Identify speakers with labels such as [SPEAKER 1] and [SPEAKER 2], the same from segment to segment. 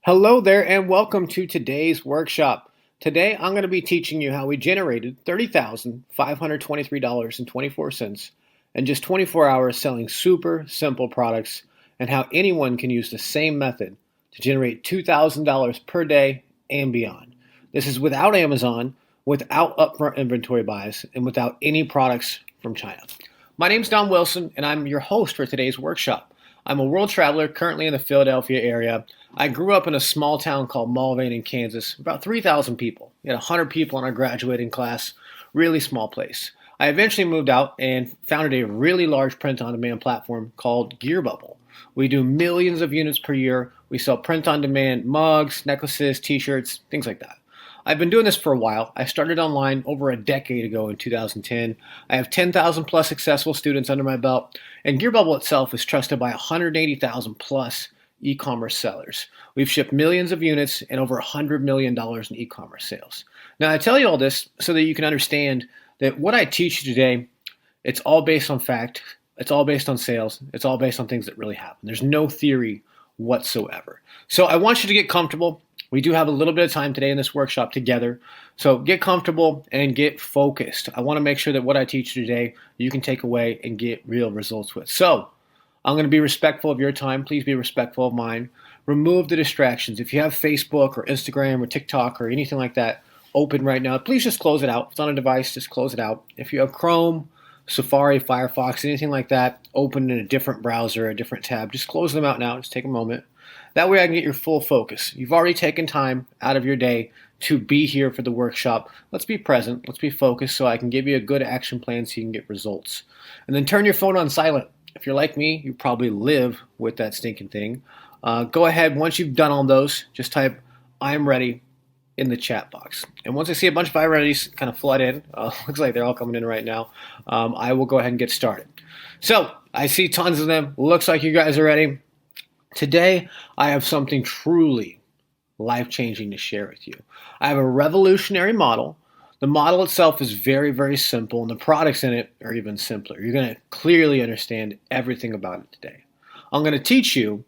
[SPEAKER 1] Hello there and welcome to today's workshop. Today I'm going to be teaching you how we generated $30,523.24 in just 24 hours selling super simple products and how anyone can use the same method to generate $2,000 per day and beyond. This is without Amazon, without upfront inventory buys, and without any products from China. My name's Don Wilson and I'm your host for today's workshop. I'm a world traveler currently in the Philadelphia area. I grew up in a small town called Mulvane in Kansas, about 3,000 people. We had 100 people in our graduating class, really small place. I eventually moved out and founded a really large print-on-demand platform called Gearbubble. We do millions of units per year. We sell print-on-demand mugs, necklaces, t-shirts, things like that. I've been doing this for a while. I started online over a decade ago in 2010. I have 10,000 plus successful students under my belt, and Gearbubble itself is trusted by 180,000 plus e-commerce sellers. We've shipped millions of units and over $100 million in e-commerce sales. Now, I tell you all this so that you can understand that what I teach you today, it's all based on fact, it's all based on sales, it's all based on things that really happen. There's no theory whatsoever. So I want you to get comfortable. We do have a little bit of time today in this workshop together. So get comfortable and get focused. I want to make sure that what I teach you today, you can take away and get real results with. So I'm going to be respectful of your time. Please be respectful of mine. Remove the distractions. If you have Facebook or Instagram or TikTok or anything like that open right now, please just close it out. If it's on a device, just close it out. If you have Chrome, Safari, Firefox, anything like that, open in a different browser, a different tab, just close them out now. Just take a moment. That way I can get your full focus. You've already taken time out of your day to be here for the workshop. Let's be present. Let's be focused so I can give you a good action plan so you can get results. And then turn your phone on silent. If you're like me, you probably live with that stinking thing. Go ahead, once you've done all those, just type, "I'm ready," in the chat box. And once I see a bunch of "I'm ready's" kind of flood in, looks like they're all coming in right now, I will go ahead and get started. So, I see tons of them. Looks like you guys are ready. Today, I have something truly life-changing to share with you. I have a revolutionary model. The model itself is very, very simple, and the products in it are even simpler. You're going to clearly understand everything about it today. I'm going to teach you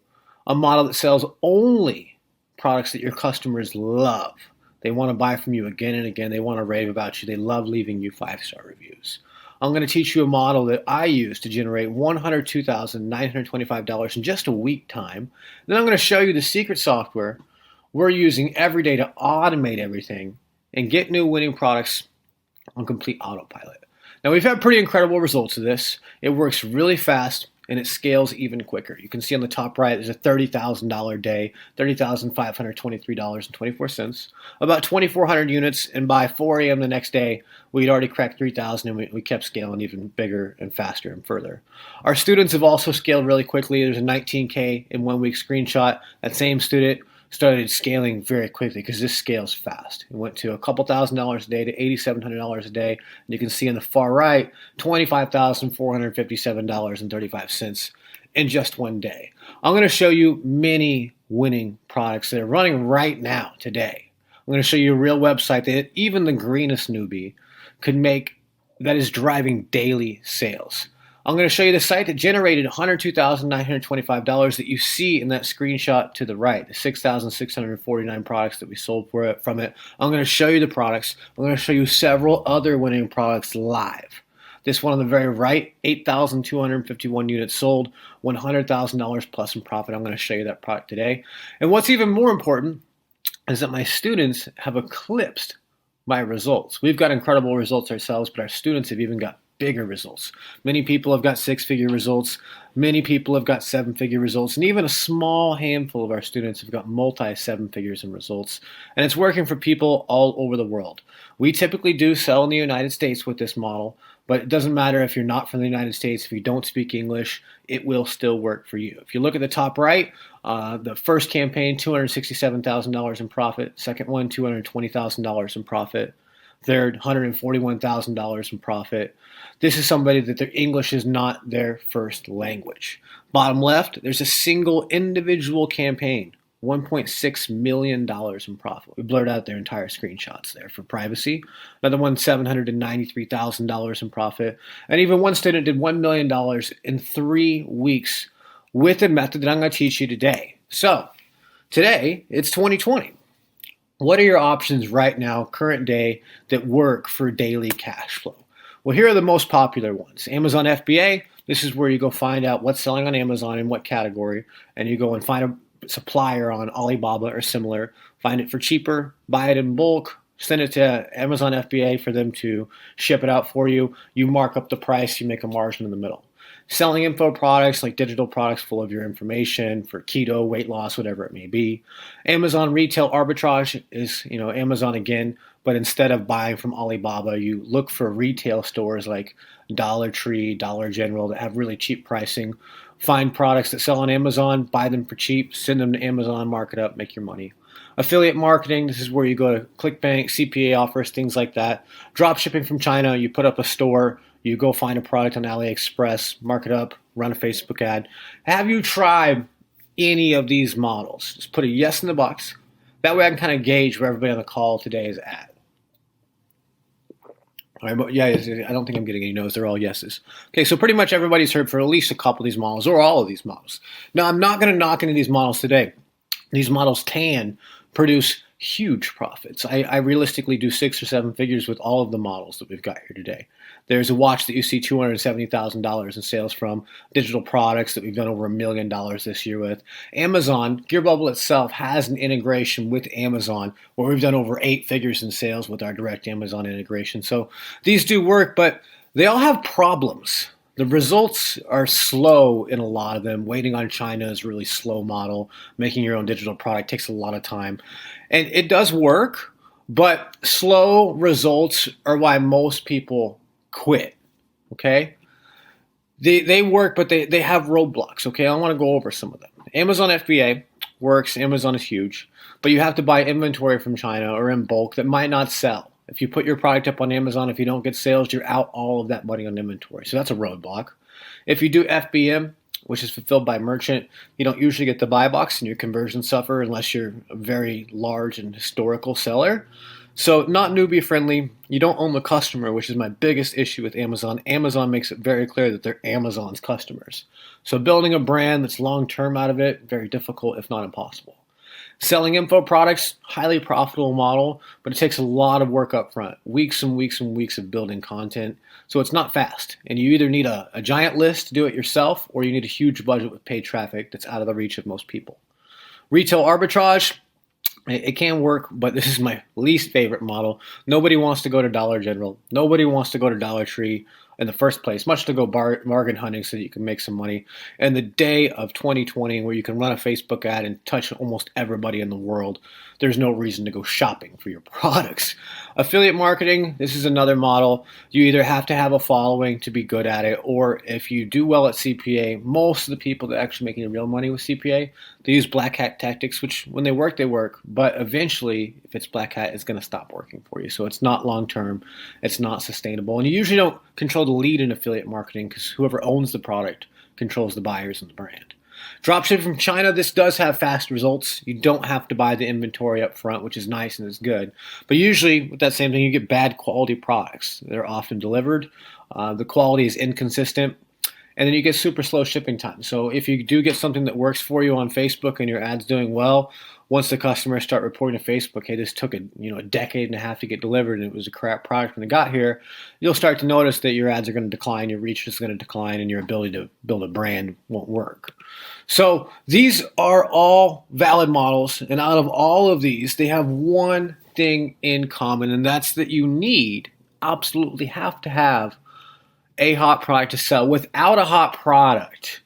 [SPEAKER 1] a model that sells only products that your customers love. They want to buy from you again and again. They want to rave about you. They love leaving you 5-star reviews. I'm going to teach you a model that I use to generate $102,925 in just a week time. Then I'm going to show you the secret software we're using every day to automate everything and get new winning products on complete autopilot. Now, we've had pretty incredible results of this. It works really fast and it scales even quicker. You can see on the top right, there's a $30,000 day, $30,523.24, about 2,400 units, and by 4 a.m. the next day, we'd already cracked 3,000, and we kept scaling even bigger and faster and further. Our students have also scaled really quickly. There's a 19K in 1 week screenshot. That same student started scaling very quickly because this scales fast. It went to a couple $1,000s a day to $8,700 a day. And you can see on the far right, $25,457.35 in just one day. I'm going to show you many winning products that are running right now today. I'm going to show you a real website that even the greenest newbie could make that is driving daily sales. I'm going to show you the site that generated $102,925 that you see in that screenshot to the right, the 6,649 products that we sold from it. I'm going to show you the products. I'm going to show you several other winning products live. This one on the very right, 8,251 units sold, $100,000 plus in profit. I'm going to show you that product today. And what's even more important is that my students have eclipsed my results. We've got incredible results ourselves, but our students have even got bigger results. Many people have got 6-figure results. Many people have got 7-figure results. And even a small handful of our students have got multi-7 figures in results. And it's working for people all over the world. We typically do sell in the United States with this model, but it doesn't matter if you're not from the United States, if you don't speak English, it will still work for you. If you look at the top right, the first campaign, $267,000 in profit. Second one, $220,000 in profit. Third, $141,000 in profit. This is somebody that their English is not their first language. Bottom left, there's a single individual campaign, $1.6 million in profit. We blurred out their entire screenshots there for privacy. Another one, $793,000 in profit. And even one student did $1 million in 3 weeks with a method that I'm going to teach you today. So Today, it's 2020. What are your options right now, current day, that work for daily cash flow? Well, here are the most popular ones. Amazon FBA, this is where you go find out what's selling on Amazon in what category, and you go and find a supplier on Alibaba or similar, find it for cheaper, buy it in bulk, send it to Amazon FBA for them to ship it out for you. You mark up the price, you make a margin in the middle. Selling info products like digital products full of your information for keto, weight loss, whatever it may be. Amazon retail arbitrage is, Amazon again, but instead of buying from Alibaba, you look for retail stores like Dollar Tree, Dollar General that have really cheap pricing. Find products that sell on Amazon, buy them for cheap, send them to Amazon, mark it up, make your money. Affiliate marketing, this is where you go to ClickBank, CPA offers, things like that. Drop shipping from China, you put up a store, you go find a product on AliExpress, mark it up, run a Facebook ad. Have you tried any of these models? Just put a yes in the box. That way I can kind of gauge where everybody on the call today is at. All right, but yeah, I don't think I'm getting any no's. They're all yeses. Okay, so pretty much everybody's heard for at least a couple of these models or all of these models. Now, I'm not going to knock any of these models today. These models can produce huge profits. I realistically do 6 or 7 figures with all of the models that we've got here today. There's a watch that you see $270,000 in sales from, digital products that we've done over $1 million this year with. Amazon, Gear Bubble itself has an integration with Amazon where we've done over 8 figures in sales with our direct Amazon integration. So these do work, but they all have problems. The results are slow in a lot of them. Waiting on China is a really slow model. Making your own digital product takes a lot of time. And it does work, but slow results are why most people quit, okay? They work, but they have roadblocks, okay? I want to go over some of them. Amazon FBA works. Amazon is huge, but you have to buy inventory from China or in bulk that might not sell. If you put your product up on Amazon, if you don't get sales, you're out all of that money on inventory. So that's a roadblock. If you do FBM, which is fulfilled by merchant, you don't usually get the buy box and your conversions suffer unless you're a very large and historical seller. So not newbie friendly. You don't own the customer, which is my biggest issue with Amazon. Amazon makes it very clear that they're Amazon's customers. So building a brand that's long-term out of it, very difficult, if not impossible. Selling info products, highly profitable model, but it takes a lot of work up front, weeks and weeks and weeks of building content. So it's not fast. And you either need a giant list to do it yourself, or you need a huge budget with paid traffic that's out of the reach of most people. Retail arbitrage, it can work, but this is my least favorite model. Nobody wants to go to Dollar General. Nobody wants to go to Dollar Tree in the first place, much to go bargain hunting so that you can make some money. And the day of 2020 where you can run a Facebook ad and touch almost everybody in the world, there's no reason to go shopping for your products. Affiliate marketing, this is another model. You either have to have a following to be good at it, or if you do well at CPA, most of the people that are actually making real money with CPA, they use black hat tactics, which when they work, but eventually, if it's black hat, it's going to stop working for you. So it's not long-term, it's not sustainable, and you usually don't control the lead in affiliate marketing because whoever owns the product controls the buyers and the brand. Dropshipping from China, this does have fast results. You don't have to buy the inventory up front, which is nice and is good. But usually with that same thing, you get bad quality products. They're often delivered. The quality is inconsistent. And then you get super slow shipping time. So if you do get something that works for you on Facebook and your ad's doing well, once the customers start reporting to Facebook, hey, this took a decade and a half to get delivered and it was a crap product when it got here, you'll start to notice that your ads are going to decline, your reach is going to decline, and your ability to build a brand won't work. So these are all valid models, and out of all of these, they have one thing in common, and that's that you absolutely have to have a hot product to sell. Without a hot product,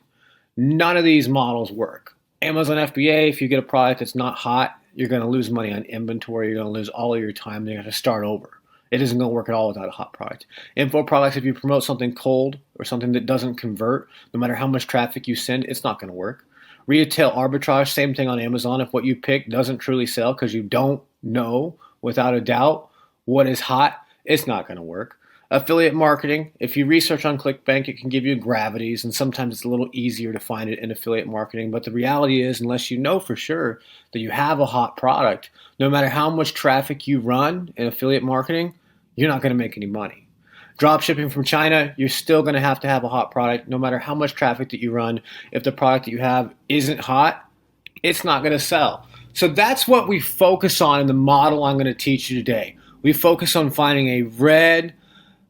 [SPEAKER 1] none of these models work. Amazon FBA, if you get a product that's not hot, you're going to lose money on inventory. You're going to lose all of your time. You're going to start over. It isn't going to work at all without a hot product. Info products, if you promote something cold or something that doesn't convert, no matter how much traffic you send, it's not going to work. Retail arbitrage, same thing on Amazon. If what you pick doesn't truly sell because you don't know without a doubt what is hot, it's not going to work. Affiliate marketing, if you research on ClickBank, it can give you gravities, and sometimes it's a little easier to find it in affiliate marketing. But the reality is, unless you know for sure that you have a hot product, no matter how much traffic you run in affiliate marketing, you're not going to make any money. Drop shipping from China, you're still going to have a hot product. No matter how much traffic that you run, if the product that you have isn't hot, it's not going to sell. So that's what we focus on in the model I'm going to teach you today. We focus on finding a red,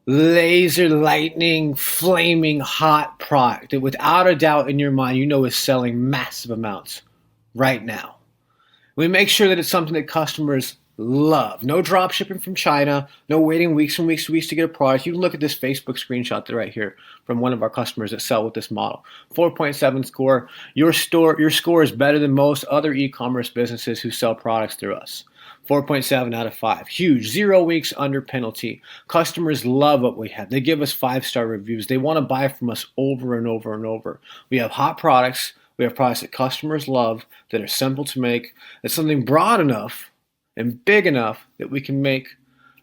[SPEAKER 1] laser lightning, flaming hot product that without a doubt in your mind you know is selling massive amounts right now. We make sure that it's something that customers love. No drop shipping from China, no waiting weeks and weeks and weeks to get a product. You can look at this Facebook screenshot right here from one of our customers that sell with this model. 4.7 score. Your score is better than most other e-commerce businesses who sell products through us. 4.7 out of 5. Huge. 0 weeks under penalty. Customers love what we have. They give us 5-star reviews. They want to buy from us over and over and over. We have hot products. We have products that customers love, that are simple to make, that's something broad enough and big enough that we can make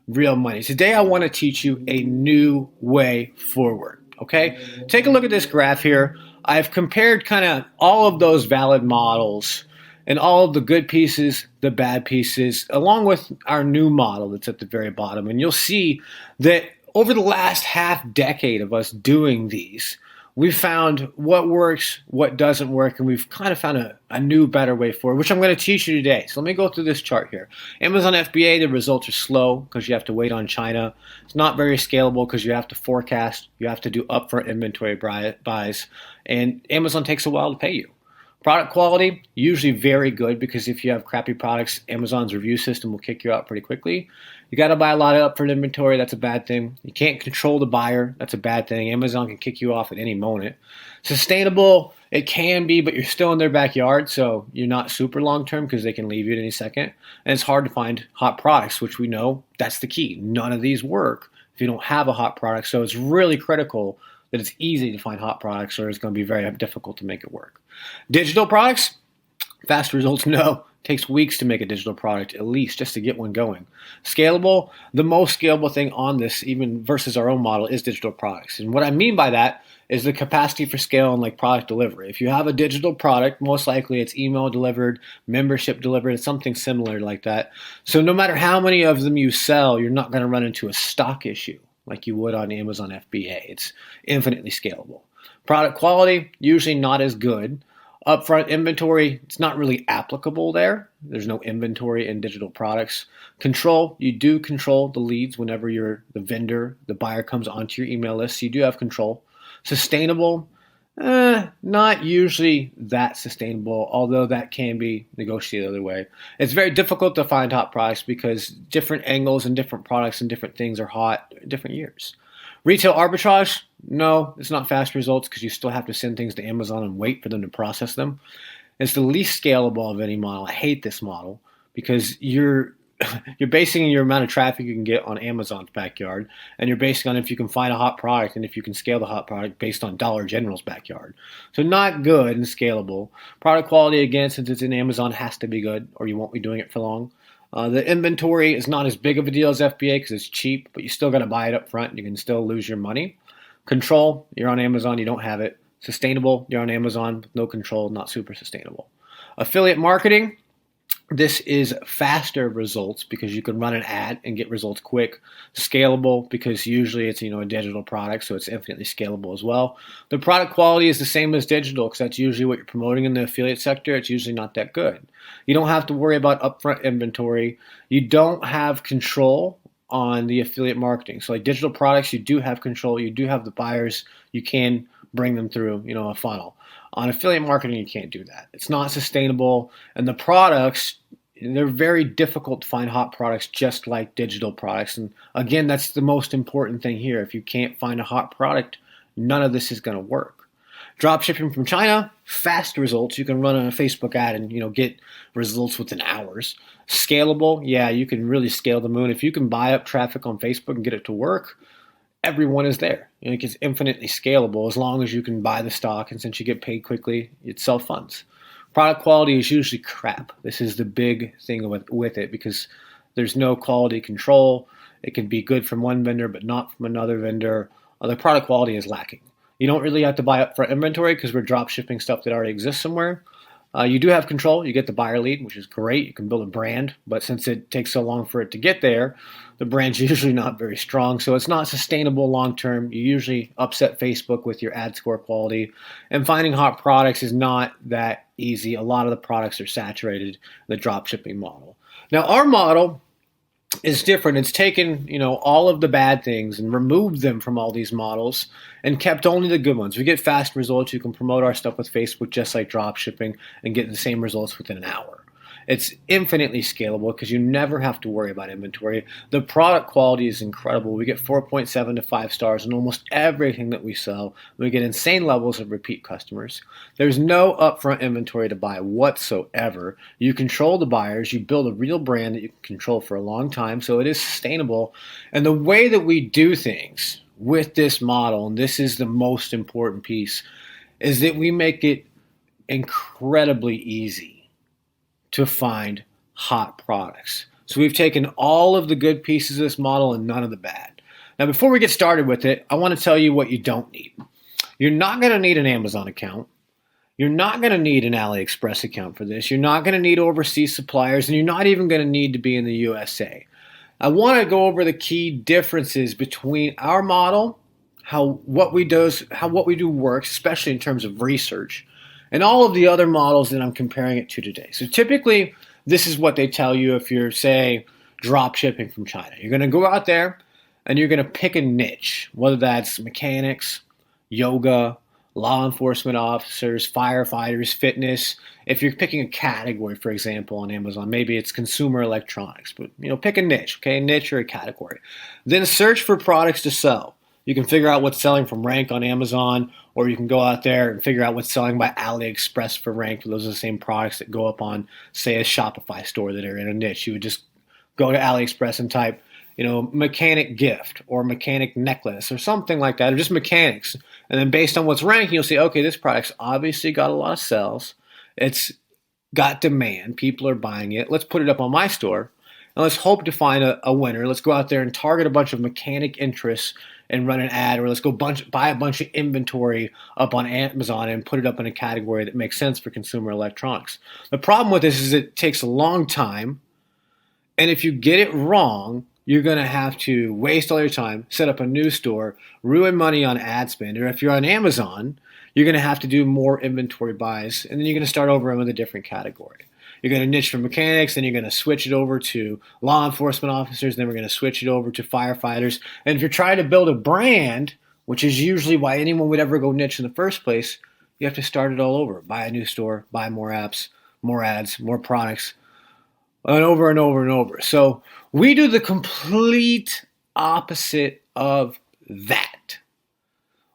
[SPEAKER 1] real money. Today I want to teach you a new way forward, okay? Take a look at this graph here. I've compared kind of all of those valid models and all of the good pieces, the bad pieces, along with our new model that's at the very bottom. And you'll see that over the last half decade of us doing these, we've found what works, what doesn't work, and we've kind of found a new, better way forward, which I'm going to teach you today. So let me go through this chart here. Amazon FBA, the results are slow because you have to wait on China. It's not very scalable because you have to forecast. You have to do upfront inventory buys, and Amazon takes a while to pay you. Product quality, usually very good because if you have crappy products, Amazon's review system will kick you out pretty quickly. You got to buy a lot of upfront inventory. That's a bad thing. You can't control the buyer. That's a bad thing. Amazon can kick you off at any moment. Sustainable, it can be, but you're still in their backyard, so you're not super long-term because they can leave you at any second. And it's hard to find hot products, which we know that's the key. None of these work if you don't have a hot product. So it's really critical that it's easy to find hot products or it's going to be very difficult to make it work. Digital products, fast results, no. It takes weeks to make a digital product, at least, just to get one going. Scalable, the most scalable thing on this, even versus our own model, is digital products. And what I mean by that is the capacity for scale and like product delivery. If you have a digital product, most likely it's email delivered, membership delivered, something similar like that. So no matter how many of them you sell, you're not going to run into a stock issue like you would on Amazon FBA. It's infinitely scalable. Product quality, usually not as good. Upfront inventory, it's not really applicable there. There's no inventory in digital products. Control, you do control the leads whenever you're the vendor, the buyer comes onto your email list. So you do have control. Sustainable, not usually that sustainable, although that can be negotiated the other way. It's very difficult to find hot products because different angles and different products and different things are hot in different years. Retail arbitrage, no, it's not fast results because you still have to send things to Amazon and wait for them to process them. It's the least scalable of any model. I hate this model because you're basing your amount of traffic you can get on Amazon's backyard, and you're basing on if you can find a hot product and if you can scale the hot product based on Dollar General's backyard. So not good and scalable. Product quality, again, since it's in Amazon, has to be good or you won't be doing it for long. The inventory is not as big of a deal as FBA because it's cheap, but you still got to buy it up front and you can still lose your money. Control, you're on Amazon, you don't have it. Sustainable, you're on Amazon with no control, not super sustainable. Affiliate marketing, this is faster results because you can run an ad and get results quick. Scalable because usually it's a digital product, so it's infinitely scalable as well. The product quality is the same as digital because that's usually what you're promoting in the affiliate sector. It's usually not that good. You don't have to worry about upfront inventory. You don't have control on the affiliate marketing. So like digital products, you do have control. You do have the buyers. You can bring them through a funnel. On affiliate marketing, you can't do that. It's not sustainable. And the products, they're very difficult to find hot products just like digital products. And again, that's the most important thing here. If you can't find a hot product, none of this is going to work. Drop shipping from China, fast results. You can run a Facebook ad and get results within hours. Scalable, yeah, you can really scale the moon. If you can buy up traffic on Facebook and get it to work, everyone is there. It's infinitely scalable as long as you can buy the stock, and since you get paid quickly, it self-funds. Product quality is usually crap. This is the big thing with it because there's no quality control. It can be good from one vendor but not from another vendor. The product quality is lacking. You don't really have to buy up for inventory because we're drop shipping stuff that already exists somewhere. You do have control. You get the buyer lead, which is great. You can build a brand, but since it takes so long for it to get there, the brand's usually not very strong. So it's not sustainable long term. You usually upset Facebook with your ad score quality. And finding hot products is not that easy. A lot of the products are saturated, the drop shipping model. Now, our model is different. It's taken, all of the bad things and removed them from all these models and kept only the good ones. We get fast results. You can promote our stuff with Facebook just like drop shipping and get the same results within an hour. It's infinitely scalable because you never have to worry about inventory. The product quality is incredible. We get 4.7 to 5 stars in almost everything that we sell. We get insane levels of repeat customers. There's no upfront inventory to buy whatsoever. You control the buyers. You build a real brand that you can control for a long time, so it is sustainable. And the way that we do things with this model, and this is the most important piece, is that we make it incredibly easy to find hot products. So we've taken all of the good pieces of this model and none of the bad. Now, before we get started with it, I want to tell you what you don't need. You're not going to need an Amazon account. You're not going to need an AliExpress account for this. You're not going to need overseas suppliers, and you're not even going to need to be in the USA. I want to go over the key differences between our model, how what we do works, especially in terms of research, and all of the other models that I'm comparing it to today. So typically, this is what they tell you if you're, say, drop shipping from China. You're going to go out there and you're going to pick a niche, whether that's mechanics, yoga, law enforcement officers, firefighters, fitness. If you're picking a category, for example, on Amazon, maybe it's consumer electronics, but pick a niche, okay, a niche or a category. Then search for products to sell. You can figure out what's selling from rank on Amazon, or you can go out there and figure out what's selling by AliExpress for rank. Those are the same products that go up on, say, a Shopify store that are in a niche. You would just go to AliExpress and type, mechanic gift or mechanic necklace or something like that, or just mechanics. And then based on what's ranking, you'll say, okay, this product's obviously got a lot of sales. It's got demand. People are buying it. Let's put it up on my store. And let's hope to find a winner. Let's go out there and target a bunch of mechanic interests and run an ad, or let's go buy a bunch of inventory up on Amazon and put it up in a category that makes sense for consumer electronics. The problem with this is it takes a long time, and if you get it wrong, you're going to have to waste all your time, set up a new store, ruin money on ad spend, or if you're on Amazon, you're going to have to do more inventory buys, and then you're going to start over with a different category. You're going to niche for mechanics, then you're going to switch it over to law enforcement officers, then we're going to switch it over to firefighters. And if you're trying to build a brand, which is usually why anyone would ever go niche in the first place, you have to start it all over. Buy a new store, buy more apps, more ads, more products, and over and over and over. So we do the complete opposite of that.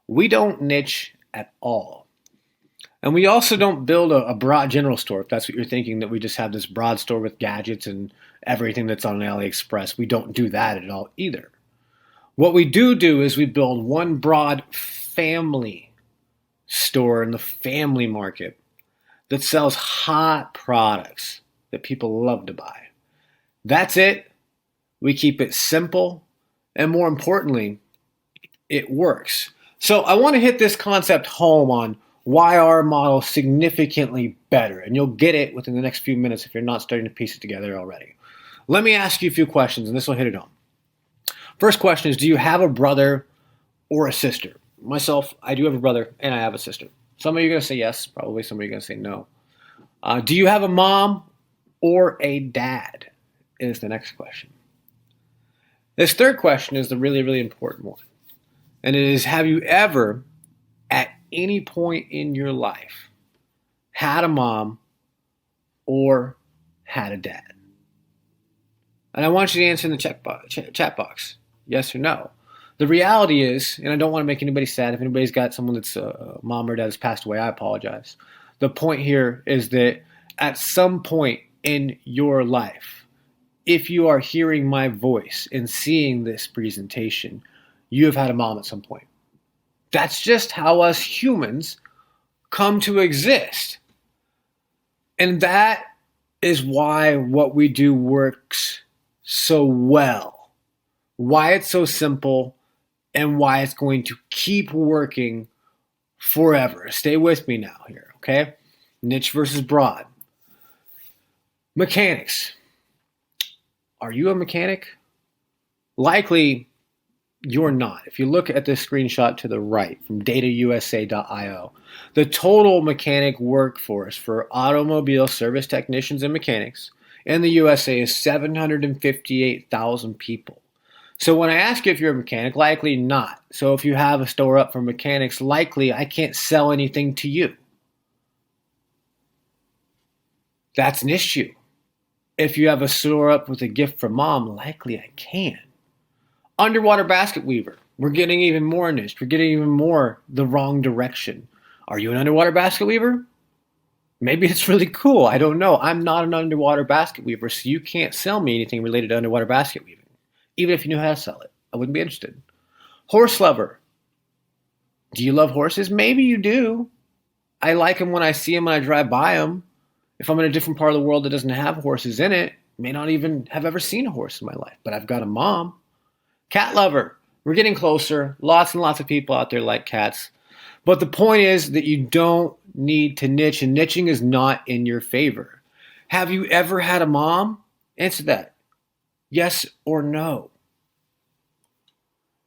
[SPEAKER 1] We don't niche at all. And we also don't build a broad general store, if that's what you're thinking, that we just have this broad store with gadgets and everything that's on AliExpress. We don't do that at all either. What we do is we build one broad family store in the family market that sells hot products that people love to buy. That's it. We keep it simple, and more importantly, it works. So I want to hit this concept home on why our model is significantly better, and you'll get it within the next few minutes if you're not starting to piece it together already. Let me ask you a few questions, and this will hit it home. First question is, do you have a brother or a sister? Myself, I do have a brother, and I have a sister. Some of you are going to say yes, probably some of you are going to say no. Do you have a mom or a dad? Is the next question. This third question is the really, really important one, and it is, have you ever, at any point in your life, had a mom or had a dad? And I want you to answer in the chat box, yes or no. The reality is, and I don't want to make anybody sad, if anybody's got someone that's a mom or dad that's passed away, I apologize. The point here is that at some point in your life, if you are hearing my voice and seeing this presentation, you have had a mom at some point. That's just how us humans come to exist. And that is why what we do works so well, why it's so simple, and why it's going to keep working forever. Stay with me now here, okay? Niche versus broad. Mechanics. Are you a mechanic? Likely you're not. If you look at this screenshot to the right from datausa.io, the total mechanic workforce for automobile service technicians and mechanics in the USA is 758,000 people. So when I ask you if you're a mechanic, likely not. So if you have a store up for mechanics, likely I can't sell anything to you. That's an issue. If you have a store up with a gift for mom, likely I can. Underwater basket weaver. We're getting even more niche. We're getting even more the wrong direction. Are you an underwater basket weaver? Maybe it's really cool. I don't know. I'm not an underwater basket weaver, so you can't sell me anything related to underwater basket weaving. Even if you knew how to sell it, I wouldn't be interested. Horse lover. Do you love horses? Maybe you do. I like them when I see them when I drive by them. If I'm in a different part of the world that doesn't have horses in it, may not even have ever seen a horse in my life, but I've got a mom. Cat lover. We're getting closer. Lots and lots of people out there like cats. But the point is that you don't need to niche, and niching is not in your favor. Have you ever had a mom? Answer that. Yes or no.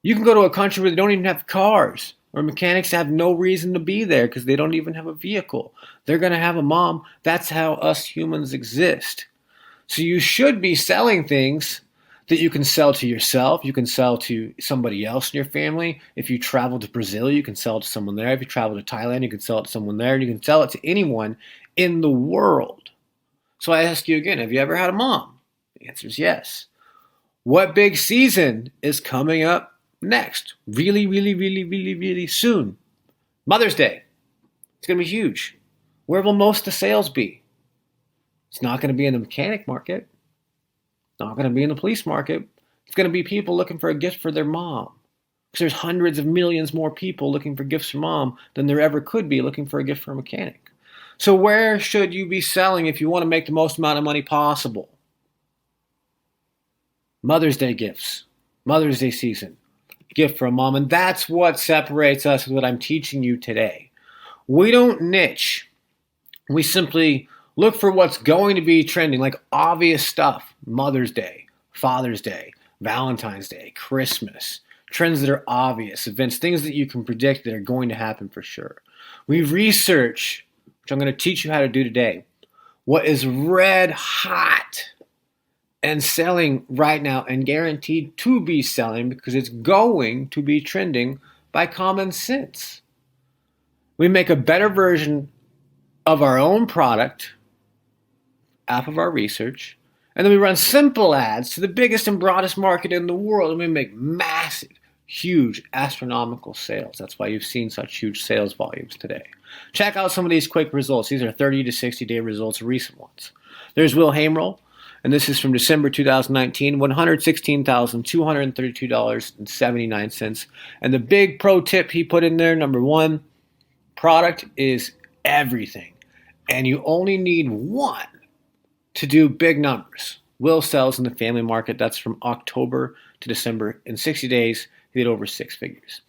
[SPEAKER 1] You can go to a country where they don't even have cars, or mechanics have no reason to be there because they don't even have a vehicle. They're going to have a mom. That's how us humans exist. So you should be selling things that you can sell to yourself. You can sell to somebody else in your family. If you travel to Brazil, you can sell it to someone there. If you travel to Thailand, you can sell it to someone there. And you can sell it to anyone in the world. So I ask you again, have you ever had a mom? The answer is yes. What big season is coming up next? Really soon. Mother's Day. It's going to be huge. Where will most of the sales be? It's not going to be in the mechanic market. Not going to be in the police market. It's going to be people looking for a gift for their mom. Because there's hundreds of millions more people looking for gifts for mom than there ever could be looking for a gift for a mechanic. So where should you be selling if you want to make the most amount of money possible? Mother's Day gifts. Mother's Day season. Gift for a mom. And that's what separates us with what I'm teaching you today. We don't niche. We simply look for what's going to be trending, like obvious stuff. Mother's Day, Father's Day, Valentine's Day, Christmas. Trends that are obvious, events, things that you can predict that are going to happen for sure. We research, which I'm going to teach you how to do today, what is red hot and selling right now and guaranteed to be selling because it's going to be trending by common sense. We make a better version of our own product off of our research, and then we run simple ads to the biggest and broadest market in the world, and we make massive, huge, astronomical sales. That's why you've seen such huge sales volumes today. Check out some of these quick results. These are 30 to 60-day results, recent ones. There's Will Hamerl, and this is from December 2019, $116,232.79. And the big pro tip he put in there, number one, product is everything. And you only need one to do big numbers. Will sells in the family market. That's from October to December. In 60 days, he did over six figures.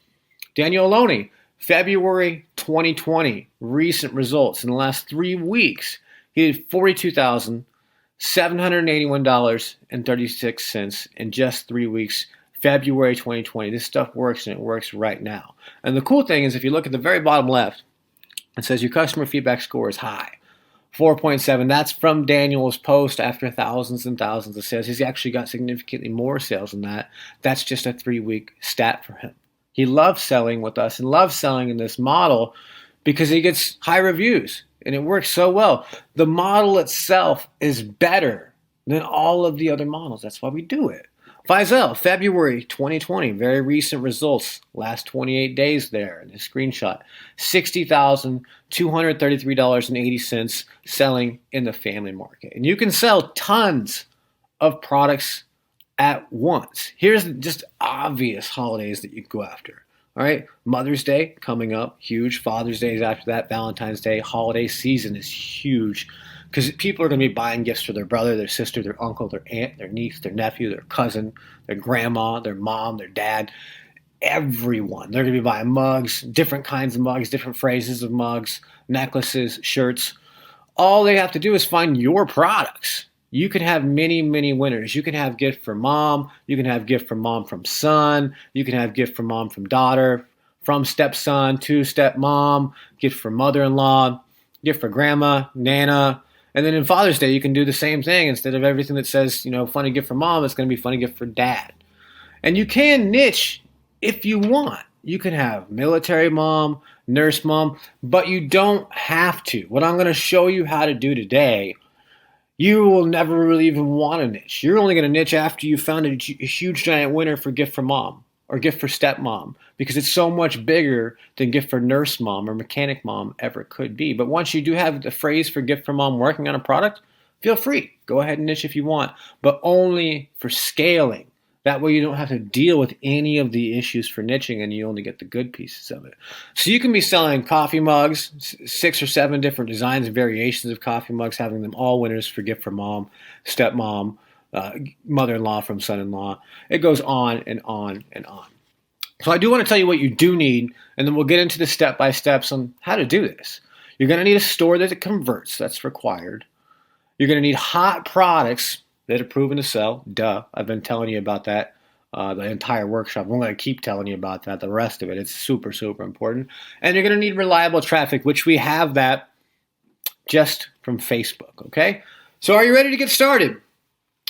[SPEAKER 1] Daniel Aloni, February 2020, recent results. In the last 3 weeks, he did $42,781.36 in just 3 weeks, February 2020. This stuff works, and it works right now. And the cool thing is, if you look at the very bottom left, it says your customer feedback score is high. 4.7. That's from Daniel's post after thousands and thousands of sales. He's actually got significantly more sales than that. That's just a 3-week stat for him. He loves selling with us and loves selling in this model because he gets high reviews and it works so well. The model itself is better than all of the other models. That's why we do it. Faisal, February 2020, very recent results, last 28 days there in the screenshot. $60,233.80 selling in the family market. And you can sell tons of products at once. Here's just obvious holidays that you go after. All right, Mother's Day coming up, huge. Father's Day is after that. Valentine's Day, holiday season is huge. Because people are going to be buying gifts for their brother, their sister, their uncle, their aunt, their niece, their nephew, their cousin, their grandma, their mom, their dad, everyone. They're going to be buying mugs, different kinds of mugs, different phrases of mugs, necklaces, shirts. All they have to do is find your products. You can have many, many winners. You can have gift for mom. You can have gift from mom from son. You can have gift from mom from daughter, from stepson to stepmom, gift for mother-in-law, gift for grandma, nana. And then in Father's Day, you can do the same thing. Instead of everything that says, funny gift for mom, it's going to be funny gift for dad. And you can niche if you want. You can have military mom, nurse mom, but you don't have to. What I'm going to show you how to do today, you will never really even want to niche. You're only going to niche after you found a huge giant winner for gift for mom or gift for stepmom, because it's so much bigger than gift for nurse mom or mechanic mom ever could be. But once you do have the phrase for gift for mom working on a product, feel free. Go ahead and niche if you want, but only for scaling. That way you don't have to deal with any of the issues for niching, and you only get the good pieces of it. So you can be selling coffee mugs, 6 or 7 different designs and variations of coffee mugs, having them all winners for gift for mom, stepmom, mother-in-law from son-in-law. It goes on and on and on. So I do want to tell you what you do need, and then we'll get into the step-by-steps on how to do this. You're going to need a store that it converts. That's required. You're going to need hot products that are proven to sell. Duh. I've been telling you about that the entire workshop. I'm going to keep telling you about that. The rest of it, it's super, super important. And you're going to need reliable traffic, which we have that just from Facebook, okay? So are you ready to get started?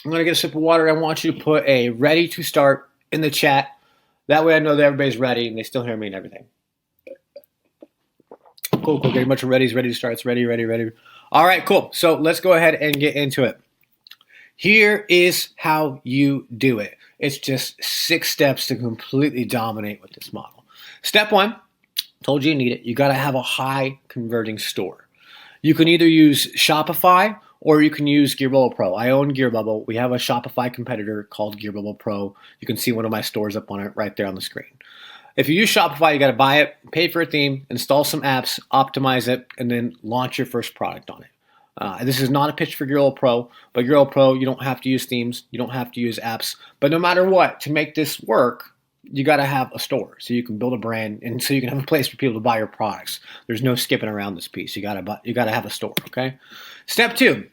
[SPEAKER 1] I'm going to get a sip of water. I want you to put a ready to start in the chat. That way I know that everybody's ready and they still hear me and everything. Cool. Getting a bunch of readies, ready to start. It's ready. All right, cool. So let's go ahead and get into it. Here is how you do it. It's just 6 steps to completely dominate with this model. Step 1, told you need it. You got to have a high converting store. You can either use Shopify or you can use Gearbubble Pro. I own Gearbubble. We have a Shopify competitor called Gearbubble Pro. You can see one of my stores up on it right there on the screen. If you use Shopify, you got to buy it, pay for a theme, install some apps, optimize it, and then launch your first product on it. This is not a pitch for Gearbubble Pro, but Gearbubble Pro, you don't have to use themes, you don't have to use apps. But no matter what, to make this work, you got to have a store so you can build a brand and so you can have a place for people to buy your products. There's no skipping around this piece. You got to have a store, okay? Step 2,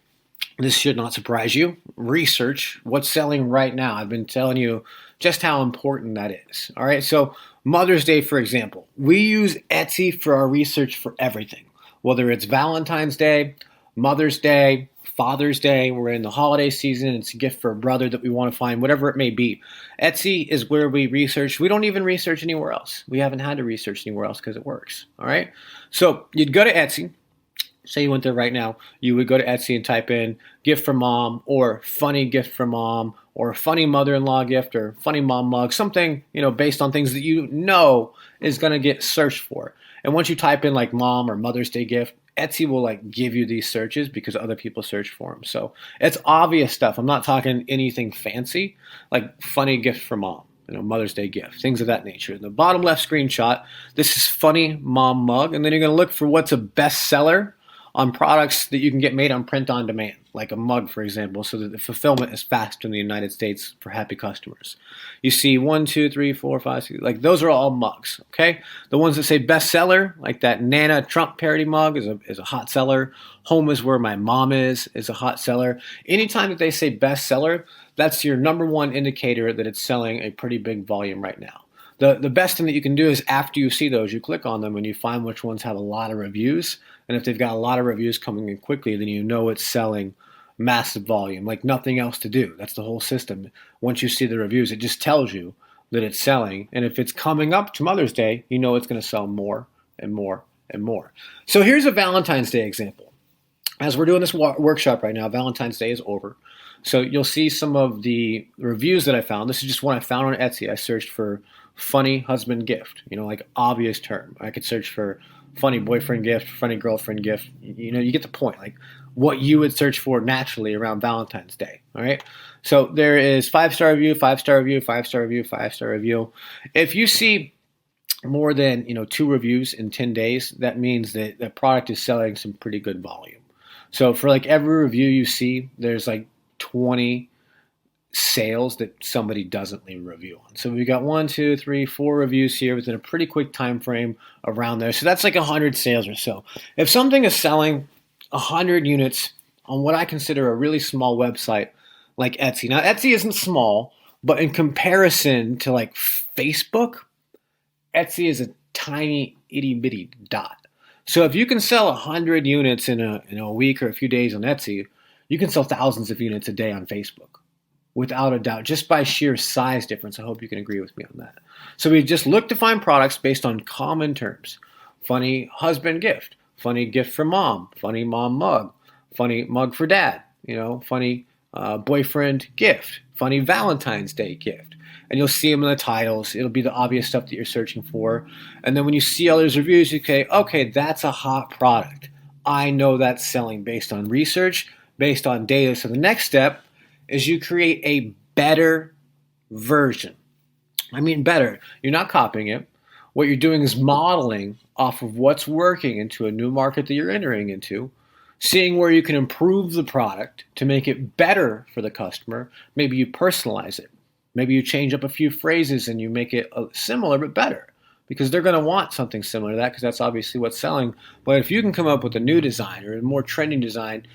[SPEAKER 1] this should not surprise you. Research what's selling right now. I've been telling you just how important that is. All right, so Mother's Day, for example, we use Etsy for our research for everything, whether it's Valentine's Day, Mother's Day, Father's Day, we're in the holiday season, it's a gift for a brother that we want to find, whatever it may be. Etsy is where we research. We don't even research anywhere else. We haven't had to research anywhere else because it works, all right? So you'd go to Etsy. Say you went there right now. You would go to Etsy and type in gift for mom or funny gift for mom or funny mother-in-law gift or funny mom mug, something, based on things that you know is going to get searched for. And once you type in like mom or Mother's Day gift, Etsy will give you these searches because other people search for them. So it's obvious stuff. I'm not talking anything fancy, like funny gift for mom, Mother's Day gift, things of that nature. In the bottom left screenshot, this is funny mom mug. And then you're going to look for what's a bestseller on products that you can get made on print on demand, like a mug, for example, so that the fulfillment is faster in the United States for happy customers. You see 1, 2, 3, 4, 5, 6, those are all mugs, okay? The ones that say bestseller, like that Nana Trump parody mug is a hot seller. Home is where my mom is a hot seller. Anytime that they say bestseller, that's your number one indicator that it's selling a pretty big volume right now. The best thing that you can do is after you see those, you click on them and you find which ones have a lot of reviews. And if they've got a lot of reviews coming in quickly, then you know it's selling massive volume, like nothing else to do. That's the whole system. Once you see the reviews, it just tells you that it's selling. And if it's coming up to Mother's Day, you know it's going to sell more and more and more. So here's a Valentine's Day example. As we're doing this workshop right now, Valentine's Day is over. So you'll see some of the reviews that I found. This is just one I found on Etsy. I searched for funny husband gift, obvious term. I could search for funny boyfriend gift, funny girlfriend gift. You get the point, like what you would search for naturally around Valentine's Day, all right? So there is 5-star review, 5-star review, 5-star review, 5-star review. If you see more than 2 reviews in 10 days, that means that the product is selling some pretty good volume. So for every review you see, there's 20 sales that somebody doesn't leave a review on. So we got 1, 2, 3, 4 reviews here within a pretty quick time frame around there. So that's 100 sales or so. If something is selling 100 units on what I consider a really small website like Etsy. Now, Etsy isn't small, but in comparison to like Facebook, Etsy is a tiny itty bitty dot. So if you can sell 100 units in a week or a few days on Etsy, you can sell thousands of units a day on Facebook, without a doubt, just by sheer size difference. I hope you can agree with me on that. So we just look to find products based on common terms. Funny husband gift, funny gift for mom, funny mom mug, funny mug for dad, funny boyfriend gift, funny Valentine's Day gift. And you'll see them in the titles. It'll be the obvious stuff that you're searching for. And then when you see all those reviews, you say, okay, that's a hot product. I know that's selling based on research, based on data. So the next step is you create a better version. I mean better. You're not copying it. What you're doing is modeling off of what's working into a new market that you're entering into, seeing where you can improve the product to make it better for the customer. Maybe you personalize it. Maybe you change up a few phrases and you make it similar but better, because they're going to want something similar to that, because that's obviously what's selling. But if you can come up with a new design or a more trending design,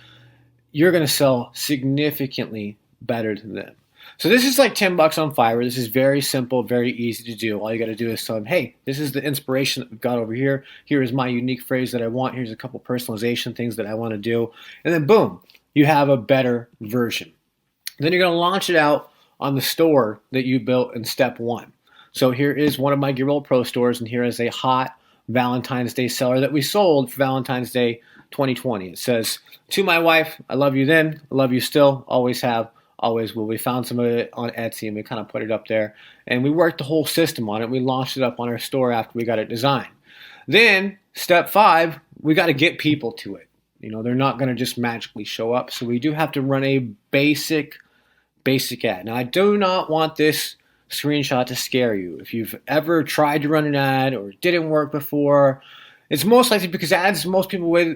[SPEAKER 1] you're going to sell significantly better than them. So this is like $10 on Fiverr. This is very simple, very easy to do. All you got to do is tell them, hey, this is the inspiration that we've got over here. Here is my unique phrase that I want. Here's a couple personalization things that I want to do. And then boom, you have a better version. Then you're going to launch it out on the store that you built in step one. So here is one of my Guerrilla Pro stores, and here is a hot Valentine's Day seller that we sold for Valentine's Day 2020. It says, to my wife, I love you then, I love you still, always have, always will. We found some of it on Etsy and we kind of put it up there, and we worked the whole system on it. We launched it up on our store after we got it designed. Then step 5, we got to get people to it. They're not going to just magically show up. So we do have to run a basic ad. Now, I do not want this screenshot to scare you. If you've ever tried to run an ad or it didn't work before, it's most likely because ads, the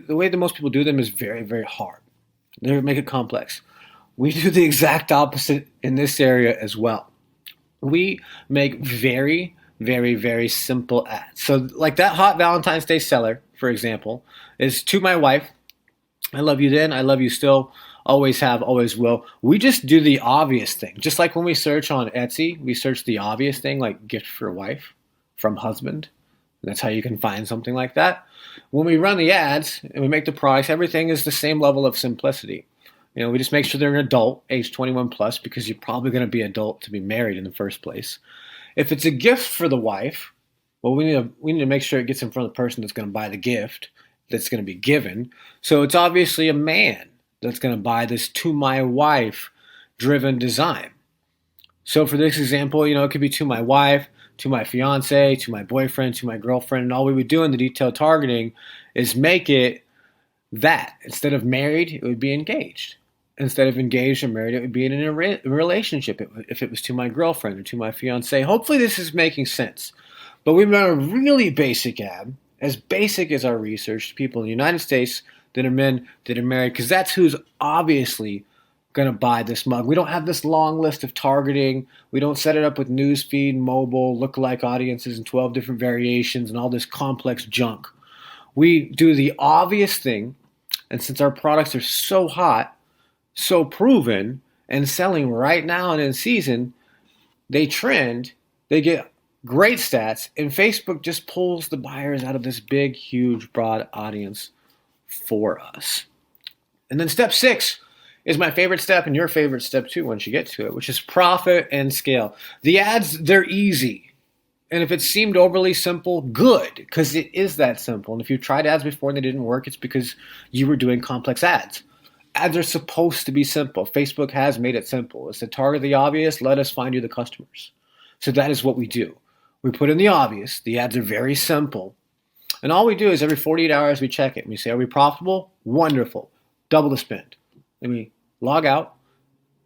[SPEAKER 1] way that most people do them is very, very hard. They make it complex. We do the exact opposite in this area as well. We make very, very, very simple ads. So like that hot Valentine's Day seller, for example, is to my wife, I love you then, I love you still, always have, always will. We just do the obvious thing. Just like when we search on Etsy, we search the obvious thing like gift for wife from husband. That's how you can find something like that. When we run the ads and we make the price, everything is the same level of simplicity. We just make sure they're an adult, age 21 plus, because you're probably going to be adult to be married in the first place. If it's a gift for the wife, well, we need to make sure it gets in front of the person that's going to buy the gift that's going to be given. So it's obviously a man that's going to buy this to my wife driven design. So for this example, it could be to my wife, to my fiance, to my boyfriend, to my girlfriend. And all we would do in the detailed targeting is make it that. Instead of married, it would be engaged. Instead of engaged or married, it would be in a relationship if it was to my girlfriend or to my fiance. Hopefully this is making sense. But we run a really basic ad, as basic as our research, to people in the United States that are men that are married, because that's who's obviously going to buy this mug. We don't have this long list of targeting. We don't set it up with newsfeed, mobile, lookalike audiences, and 12 different variations and all this complex junk. We do the obvious thing, and since our products are so hot, so proven, and selling right now and in season, they trend, they get great stats, and Facebook just pulls the buyers out of this big, huge, broad audience for us. And then step 6 is my favorite step and your favorite step too once you get to it, which is profit and scale. The ads, they're easy. And if it seemed overly simple, good, because it is that simple. And if you tried ads before and they didn't work, it's because you were doing complex ads. Ads are supposed to be simple. Facebook has made it simple. It's to target the obvious, let us find you the customers. So that is what we do. We put in the obvious. The ads are very simple. And all we do is every 48 hours we check it. And we say, are we profitable? Wonderful. Double the spend. And we log out.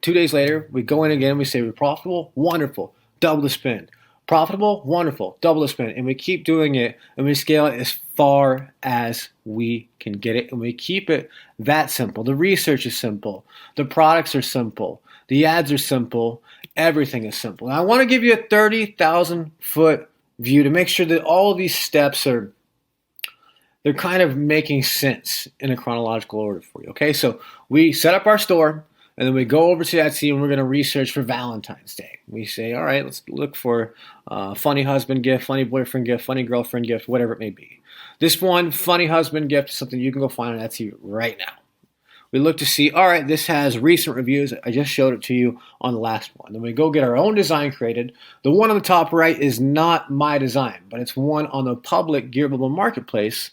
[SPEAKER 1] 2 days later, we go in again. We say, are we profitable? Wonderful. Double the spend. Profitable? Wonderful. Double the spend. And we keep doing it, and we scale it as far as we can get it. And we keep it that simple. The research is simple. The products are simple. The ads are simple. Everything is simple. And I want to give you a 30,000 foot view to make sure that all of these steps are they're kind of making sense in a chronological order for you. Okay, so we set up our store, and then we go over to Etsy, and we're going to research for Valentine's Day. We say, all right, let's look for funny husband gift, funny boyfriend gift, funny girlfriend gift, whatever it may be. This one, funny husband gift, is something you can go find on Etsy right now. We look to see, all right, this has recent reviews. I just showed it to you on the last one. Then we go get our own design created. The one on the top right is not my design, but it's one on the public Gear Bubble marketplace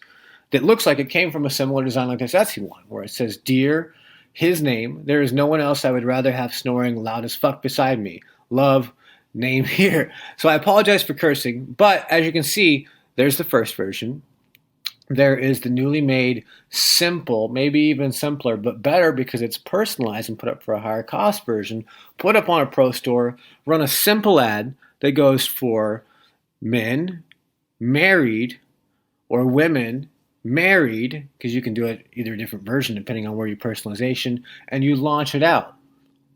[SPEAKER 1] that looks like it came from a similar design like this Etsy one, where it says, "Dear, his name. There is no one else I would rather have snoring loud as fuck beside me. Love, name here." So I apologize for cursing, but as you can see, there's the first version. There is the newly made, simple, maybe even simpler, but better because it's personalized and put up for a higher cost version, put up on a pro store, run a simple ad that goes for men, married, or women, married, because you can do it either a different version depending on where your personalization, and you launch it out.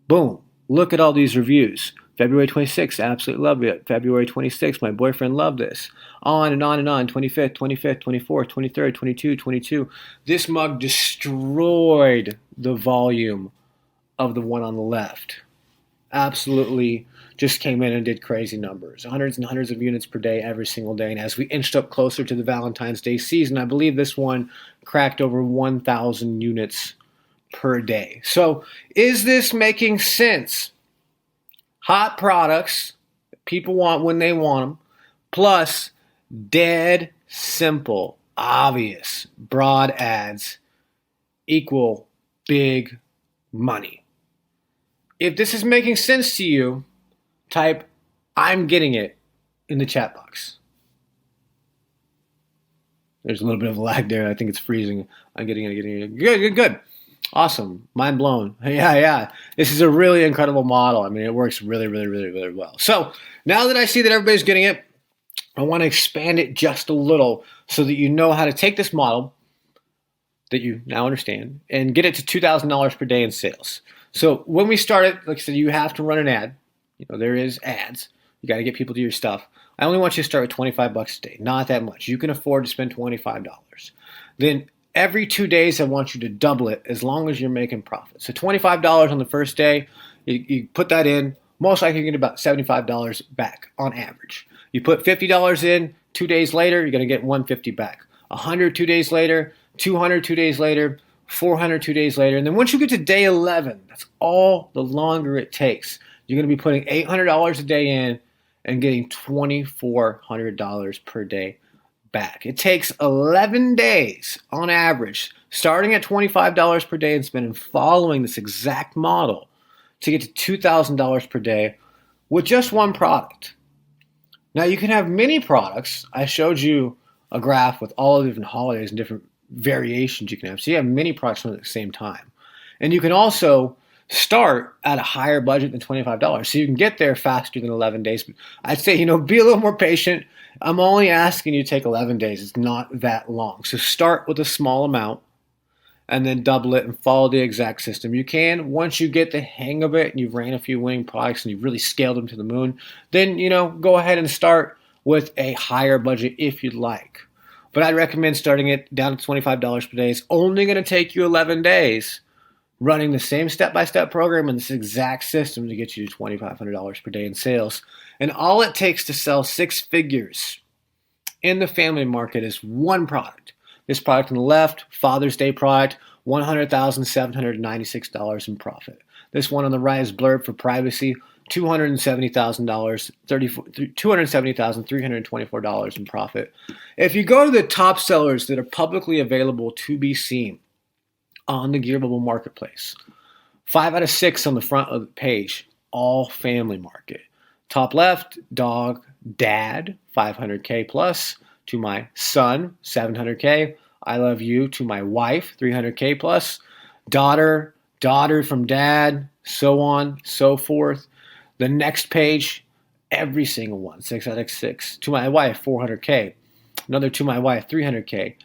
[SPEAKER 1] Boom. Look at all these reviews. February 26th, absolutely loved it. February 26th, my boyfriend loved this. On and on and on. 25th, 25th, 24th, 23rd, 22, 22. This mug destroyed the volume of the one on the left. Absolutely just came in and did crazy numbers. Hundreds and hundreds of units per day every single day. And as we inched up closer to the Valentine's Day season, I believe this one cracked over 1,000 units per day. So is this making sense? Hot products people want when they want them, plus dead simple, obvious, broad ads equal big money. If this is making sense to you, type "I'm getting it" in the chat box. There's a little bit of a lag there. I think it's freezing. I'm getting it. Good. Awesome. Mind blown. Yeah. This is a really incredible model. I mean, it works really well. So now that I see that everybody's getting it, I want to expand it just a little so that you know how to take this model that you now understand and get it to $2,000 per day in sales. So when we started, like I said, you have to run an ad. There is ads. You got to get people to your stuff. I only want you to start with $25 a day. Not that much. You can afford to spend $25. Then every 2 days, I want you to double it as long as you're making profit. So $25 on the first day, you put that in, most likely you get about $75 back on average. You put $50 in, 2 days later, you're going to get $150 back. 100 2 days later, 200 2 days later, 400 2 days later. And then once you get to day 11, that's all the longer it takes. You're going to be putting $800 a day in and getting $2,400 per day back. It takes 11 days on average, starting at $25 per day and spending following this exact model to get to $2,000 per day with just one product. Now you can have many products. I showed you a graph with all the different holidays and different variations you can have. So you have many products at the same time. And you can also start at a higher budget than $25. So you can get there faster than 11 days. But I'd say, be a little more patient. I'm only asking you to take 11 days. It's not that long. So start with a small amount and then double it and follow the exact system. You can, once you get the hang of it and you've ran a few winning products and you've really scaled them to the moon, then, go ahead and start with a higher budget if you'd like. But I'd recommend starting it down to $25 per day. It's only going to take you 11 days running the same step-by-step program and this exact system to get you to $2,500 per day in sales. And all it takes to sell 6 figures in the family market is one product. This product on the left, Father's Day product, $100,796 in profit. This one on the right is blurb for privacy, $270,000, $270,324 in profit. If you go to the top sellers that are publicly available to be seen on the Gear Bubble marketplace, 5 out of 6 on the front of the page, all family market. Top left, dog, dad, $500K plus. To my son, $700K. I love you. To my wife, $300K plus. Daughter from dad, so on, so forth. The next page, every single one, 6 out of 6. To my wife, $400K. Another to my wife, $300K.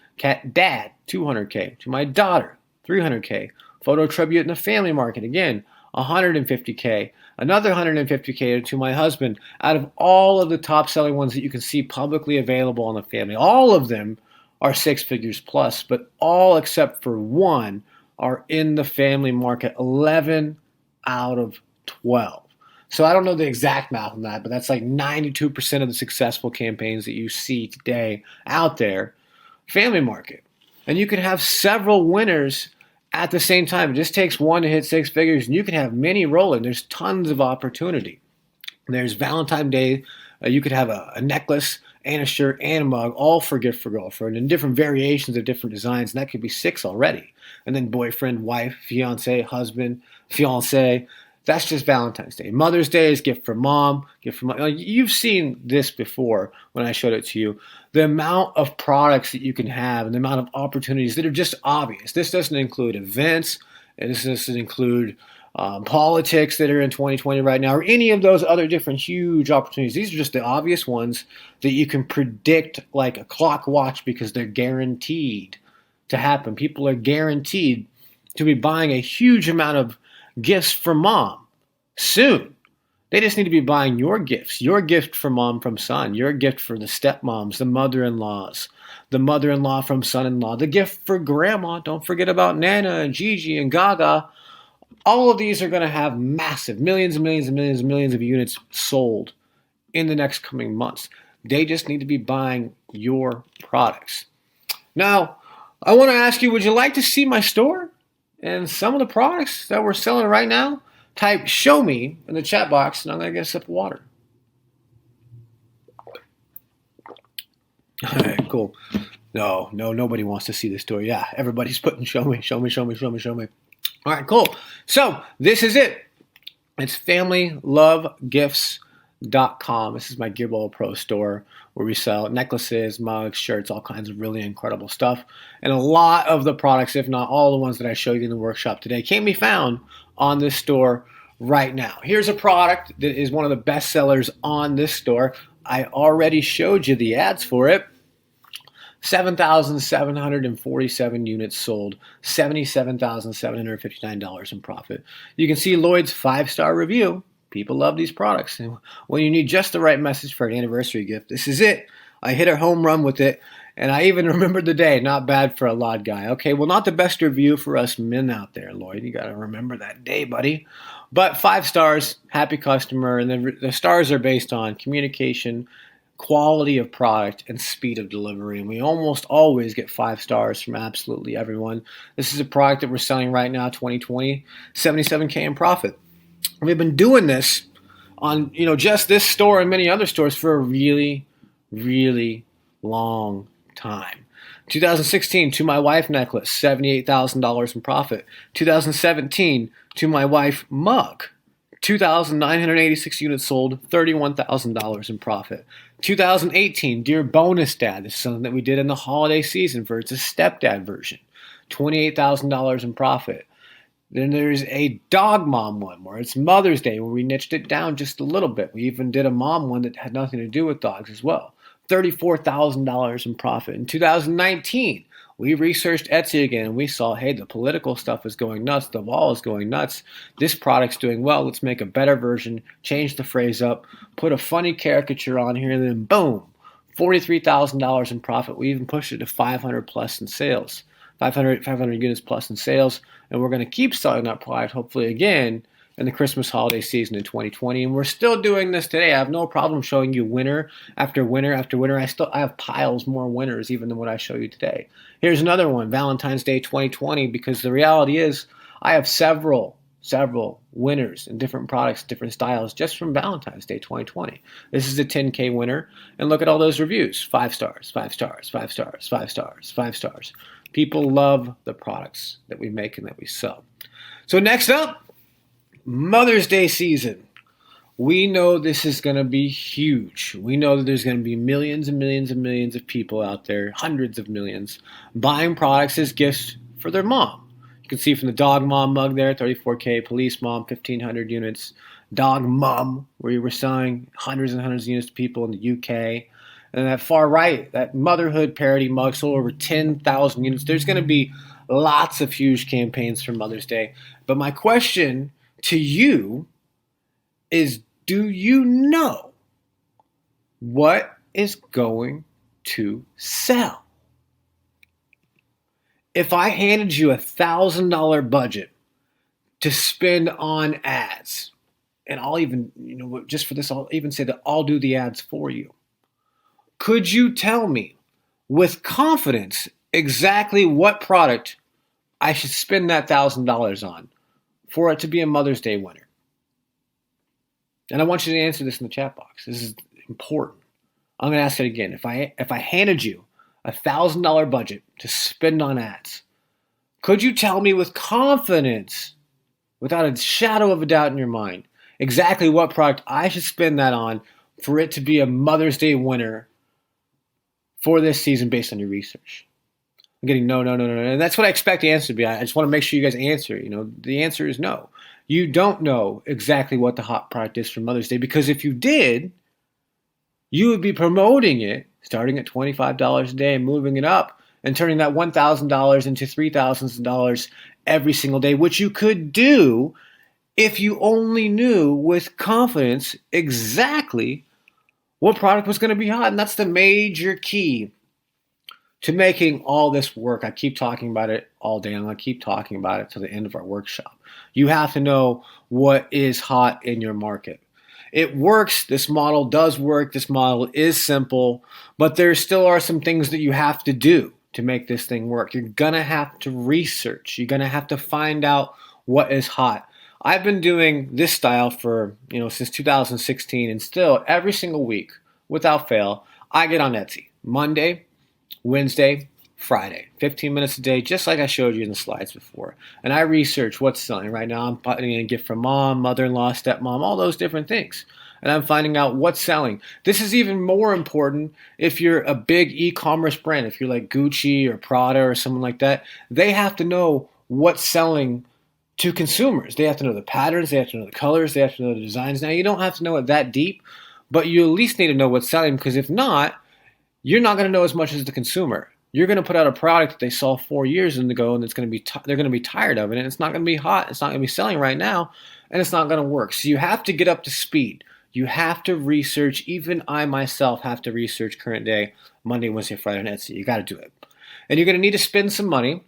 [SPEAKER 1] Dad, $200K. To my daughter, $300K. Photo tribute in the family market, again, $150K. Another $150K to my husband. Out of all of the top selling ones that you can see publicly available on the family, all of them are six figures plus, but all except for one are in the family market, 11 out of 12. So I don't know the exact math on that, but that's like 92% of the successful campaigns that you see today out there, family market. And you can have several winners at the same time. It just takes one to hit six figures, and you can have many rolling. There's tons of opportunity. There's Valentine Day. You could have a necklace and a shirt and a mug, all for gift for girlfriend, and different variations of different designs, and that could be six already. And then boyfriend, wife, fiance, husband, fiance. That's just Valentine's Day. Mother's Day is gift for mom, gift for mom. You've seen this before when I showed it to you. The amount of products that you can have and the amount of opportunities that are just obvious. This doesn't include events, and this doesn't include politics that are in 2020 right now, or any of those other different huge opportunities. These are just the obvious ones that you can predict like a clock watch because they're guaranteed to happen. People are guaranteed to be buying a huge amount of gifts for mom soon. They just need to be buying your gifts, your gift for mom from son, your gift for the stepmoms, the mother-in-laws, the mother-in-law from son-in-law, the gift for grandma. Don't forget about Nana and Gigi and Gaga. All of these are going to have massive millions and millions and millions and millions of units sold in the next coming months. They just need to be buying your products. Now, I want to ask you, would you like to see my store and some of the products that we're selling right now? Type "show me" in the chat box, and I'm going to get a sip of water. All right, cool. No, nobody wants to see the store. Yeah, everybody's putting "show me, show me, show me, show me, show me." All right, cool. So this is it. It's FamilyLoveGifts.com. This is my Gearball Pro store where we sell necklaces, mugs, shirts, all kinds of really incredible stuff. And a lot of the products, if not all the ones that I showed you in the workshop today, can be found on this store right now. Here's a product that is one of the best sellers on this store. I already showed you the ads for it. 7,747 units sold, $77,759 in profit. You can see Lloyd's 5-star review. People love these products. And when you need just the right message for an anniversary gift, this is it. I hit a home run with it, and I even remembered the day. Not bad for a lot guy. Okay, well, not the best review for us men out there, Lloyd. You got to remember that day, buddy. But 5 stars, happy customer, and the stars are based on communication, quality of product, and speed of delivery. And we almost always get 5 stars from absolutely everyone. This is a product that we're selling right now, 2020, $77K in profit. We've been doing this on, just this store and many other stores for a really, really long time. 2016, To My Wife necklace, $78,000 in profit. 2017, To My Wife mug, 2,986 units sold, $31,000 in profit. 2018, Dear Bonus Dad. This is something that we did in the holiday season for it's a stepdad version. $28,000 in profit. Then there's a dog mom one where it's Mother's Day where we niched it down just a little bit. We even did a mom one that had nothing to do with dogs as well. $34,000 in profit. In 2019, we researched Etsy again and we saw, hey, the political stuff is going nuts. The wall is going nuts. This product's doing well. Let's make a better version, change the phrase up, put a funny caricature on here, and then boom, $43,000 in profit. We even pushed it to 500 plus in sales, 500 units plus in sales. And we're going to keep selling that product, hopefully again, in the Christmas holiday season in 2020. And we're still doing this today. I have no problem showing you winner after winner after winner. I have piles more winners even than what I show you today. Here's another one, Valentine's Day 2020, because the reality is I have several winners in different products, different styles, just from Valentine's Day 2020. This is a 10K winner. And look at all those reviews. 5 stars, 5 stars, 5 stars, 5 stars, 5 stars. People love the products that we make and that we sell. So next up, Mother's Day season. We know this is going to be huge. We know that there's going to be millions and millions and millions of people out there, hundreds of millions, buying products as gifts for their mom. You can see from the dog mom mug there, 34K, police mom, 1,500 units, dog mom, where you were selling hundreds and hundreds of units to people in the UK. And that far right, that motherhood parody mug sold over 10,000 units. There's going to be lots of huge campaigns for Mother's Day. But my question to you is, do you know what is going to sell? if I handed you $1,000 budget to spend on ads, and I'll even, just for this, I'll even say that I'll do the ads for you. Could you tell me with confidence exactly what product I should spend that $1,000 on for it to be a Mother's Day winner? And I want you to answer this in the chat box. This is important. I'm going to ask it again. If I handed you $1,000 budget to spend on ads, could you tell me with confidence, without a shadow of a doubt in your mind, exactly what product I should spend that on for it to be a Mother's Day winner for this season based on your research? I'm getting no. And that's what I expect the answer to be. I just want to make sure you guys answer. The answer is no. You don't know exactly what the hot product is for Mother's Day, because if you did, you would be promoting it starting at $25 a day and moving it up and turning that $1,000 into $3,000 every single day, which you could do if you only knew with confidence exactly what product was going to be hot. And that's the major key to making all this work. I keep talking about it all day, and I'm going to keep talking about it to the end of our workshop. You have to know what is hot in your market. It works. This model does work. This model is simple, but there still are some things that you have to do to make this thing work. You're going to have to research. You're going to have to find out what is hot. I've been doing this style for, since 2016, and still every single week, without fail, I get on Etsy. Monday, Wednesday, Friday, 15 minutes a day, just like I showed you in the slides before. And I research what's selling. Right now I'm putting in a gift from mom, mother-in-law, stepmom, all those different things. And I'm finding out what's selling. This is even more important if you're a big e-commerce brand. If you're like Gucci or Prada or someone like that, they have to know what's selling to consumers. They have to know the patterns, they have to know the colors, they have to know the designs. Now, you don't have to know it that deep, but you at least need to know what's selling, because if not, you're not going to know as much as the consumer. You're going to put out a product that they saw 4 years ago, and it's going to be they're going to be tired of it, and it's not going to be hot. It's not going to be selling right now, and it's not going to work. So you have to get up to speed. You have to research. Even I myself have to research current day, Monday, Wednesday, Friday on Etsy. You got to do it. And you're going to need to spend some money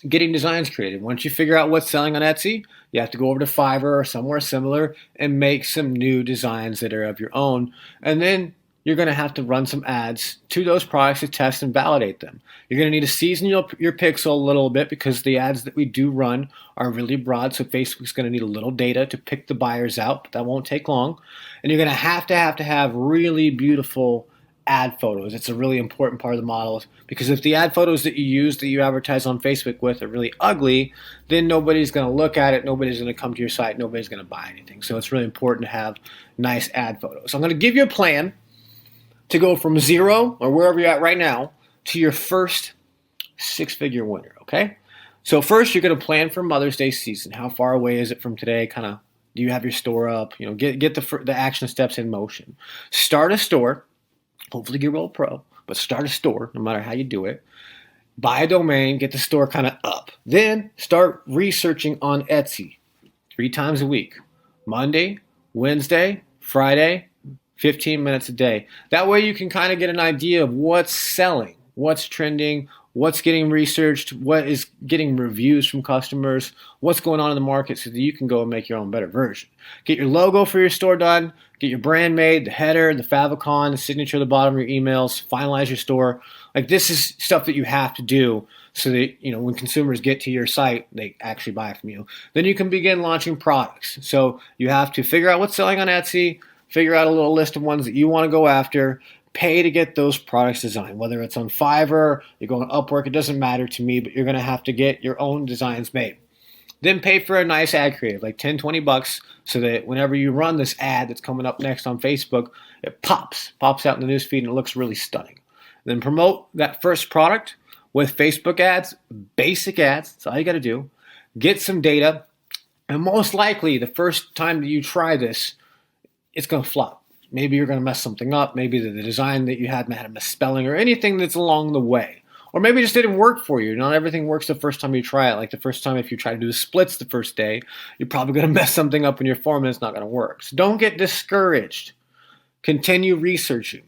[SPEAKER 1] getting designs created. Once you figure out what's selling on Etsy, you have to go over to Fiverr or somewhere similar and make some new designs that are of your own. And then you're going to have to run some ads to those products to test and validate them. You're going to need to season your pixel a little bit, because the ads that we do run are really broad, so Facebook's going to need a little data to pick the buyers out, but that won't take long. And you're going to have really beautiful ad photos. It's a really important part of the model, because if the ad photos that you use, that you advertise on Facebook with, are really ugly, then nobody's going to look at it, nobody's going to come to your site, nobody's going to buy anything. So it's really important to have nice ad photos. So I'm going to give you a plan to go from zero, or wherever you're at right now, to your first six-figure winner, okay? So first, you're going to plan for Mother's Day season. How far away is it from today? Do you have your store up? Get the action steps in motion. Start a store. Hopefully get Roll Pro, but start a store, no matter how you do it. Buy a domain, get the store kind of up. Then start researching on Etsy 3 times a week. Monday, Wednesday, Friday, 15 minutes a day. That way you can kind of get an idea of what's selling, what's trending, what's getting researched, what is getting reviews from customers, what's going on in the market, so that you can go and make your own better version. Get your logo for your store done, get your brand made, the header, the favicon, the signature at the bottom of your emails, finalize your store. Like, this is stuff that you have to do so that, when consumers get to your site, they actually buy from you. Then you can begin launching products. So you have to figure out what's selling on Etsy, figure out a little list of ones that you want to go after, pay to get those products designed. Whether it's on Fiverr, you're going Upwork, it doesn't matter to me, but you're going to have to get your own designs made. Then pay for a nice ad creative, like $10-20, so that whenever you run this ad that's coming up next on Facebook, it pops out in the newsfeed and it looks really stunning. Then promote that first product with Facebook ads, basic ads. That's all you got to do. Get some data, and most likely the first time that you try this, it's going to flop. Maybe you're going to mess something up. Maybe the design that you had a misspelling, or anything that's along the way. Or maybe it just didn't work for you. Not everything works the first time you try it. Like the first time, if you try to do the splits the first day, you're probably going to mess something up in your form and it's not going to work. So don't get discouraged. Continue researching.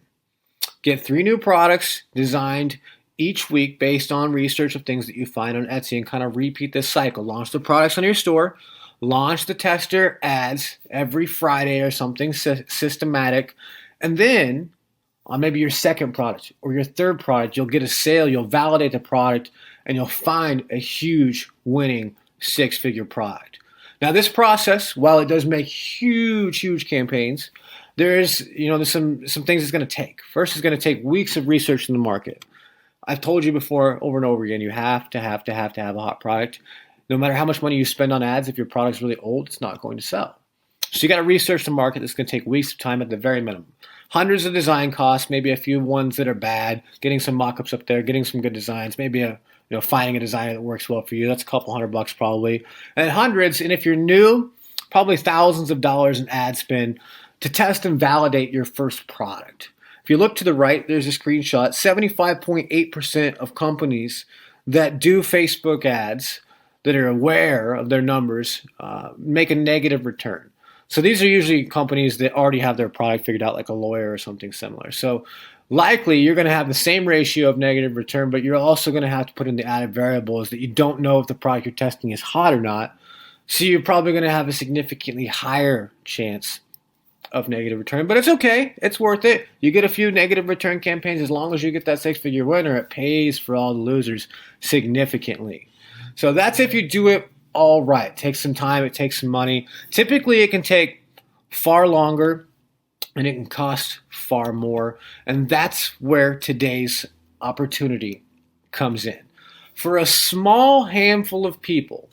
[SPEAKER 1] Get 3 new products designed each week based on research of things that you find on Etsy and kind of repeat this cycle. Launch the products on your store, launch the tester ads every Friday or something systematic, and then on maybe your second product or your third product, you'll get a sale, you'll validate the product, and you'll find a huge winning six-figure product. Now, this process, while it does make huge campaigns, there's some things it's going to take. First, it's going to take weeks of research in the market. I've told you before, over and over again, you have to have a hot product. No matter how much money you spend on ads, if your product's really old, it's not going to sell. So you got to research the market. It's going to take weeks of time at the very minimum. Hundreds of design costs, maybe a few ones that are bad, getting some mock-ups up there, getting some good designs, maybe finding a designer that works well for you. That's a couple $100 probably. And hundreds, and if you're new, probably thousands of dollars in ad spend to test and validate your first product. If you look to the right, there's a screenshot. 75.8% of companies that do Facebook ads that are aware of their numbers make a negative return. So these are usually companies that already have their product figured out, like a lawyer or something similar. So likely you're going to have the same ratio of negative return, but you're also going to have to put in the added variables that you don't know if the product you're testing is hot or not. So you're probably going to have a significantly higher chance of negative return, but it's okay. It's worth it. You get a few negative return campaigns. As long as you get that six-figure winner, it pays for all the losers significantly. So that's if you do it all right. It takes some time. It takes some money. Typically, it can take far longer and it can cost far more. And that's where today's opportunity comes in. For a small handful of people,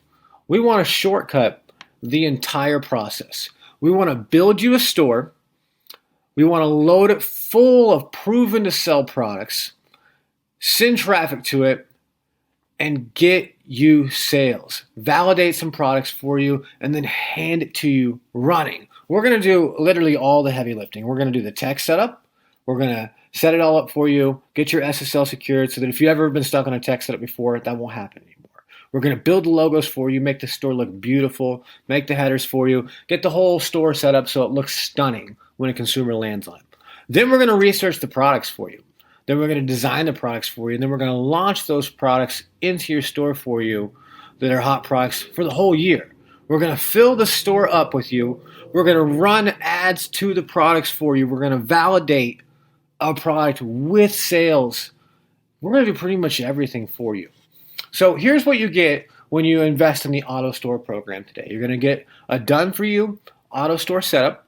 [SPEAKER 1] we want to shortcut the entire process. We want to build you a store. We want to load it full of proven to sell products, send traffic to it, and get you sales. Validate some products for you, and then hand it to you running. We're going to do literally all the heavy lifting. We're going to do the tech setup. We're going to set it all up for you, get your SSL secured so that if you've ever been stuck on a tech setup before, that won't happen anymore. We're going to build the logos for you, make the store look beautiful, make the headers for you, get the whole store set up so it looks stunning when a consumer lands on it. Then we're going to research the products for you. Then we're going to design the products for you. And then we're going to launch those products into your store for you that are hot products for the whole year. We're going to fill the store up with you. We're going to run ads to the products for you. We're going to validate a product with sales. We're going to do pretty much everything for you. So here's what you get when you invest in the Autostore program today. You're going to get a done-for-you Autostore setup,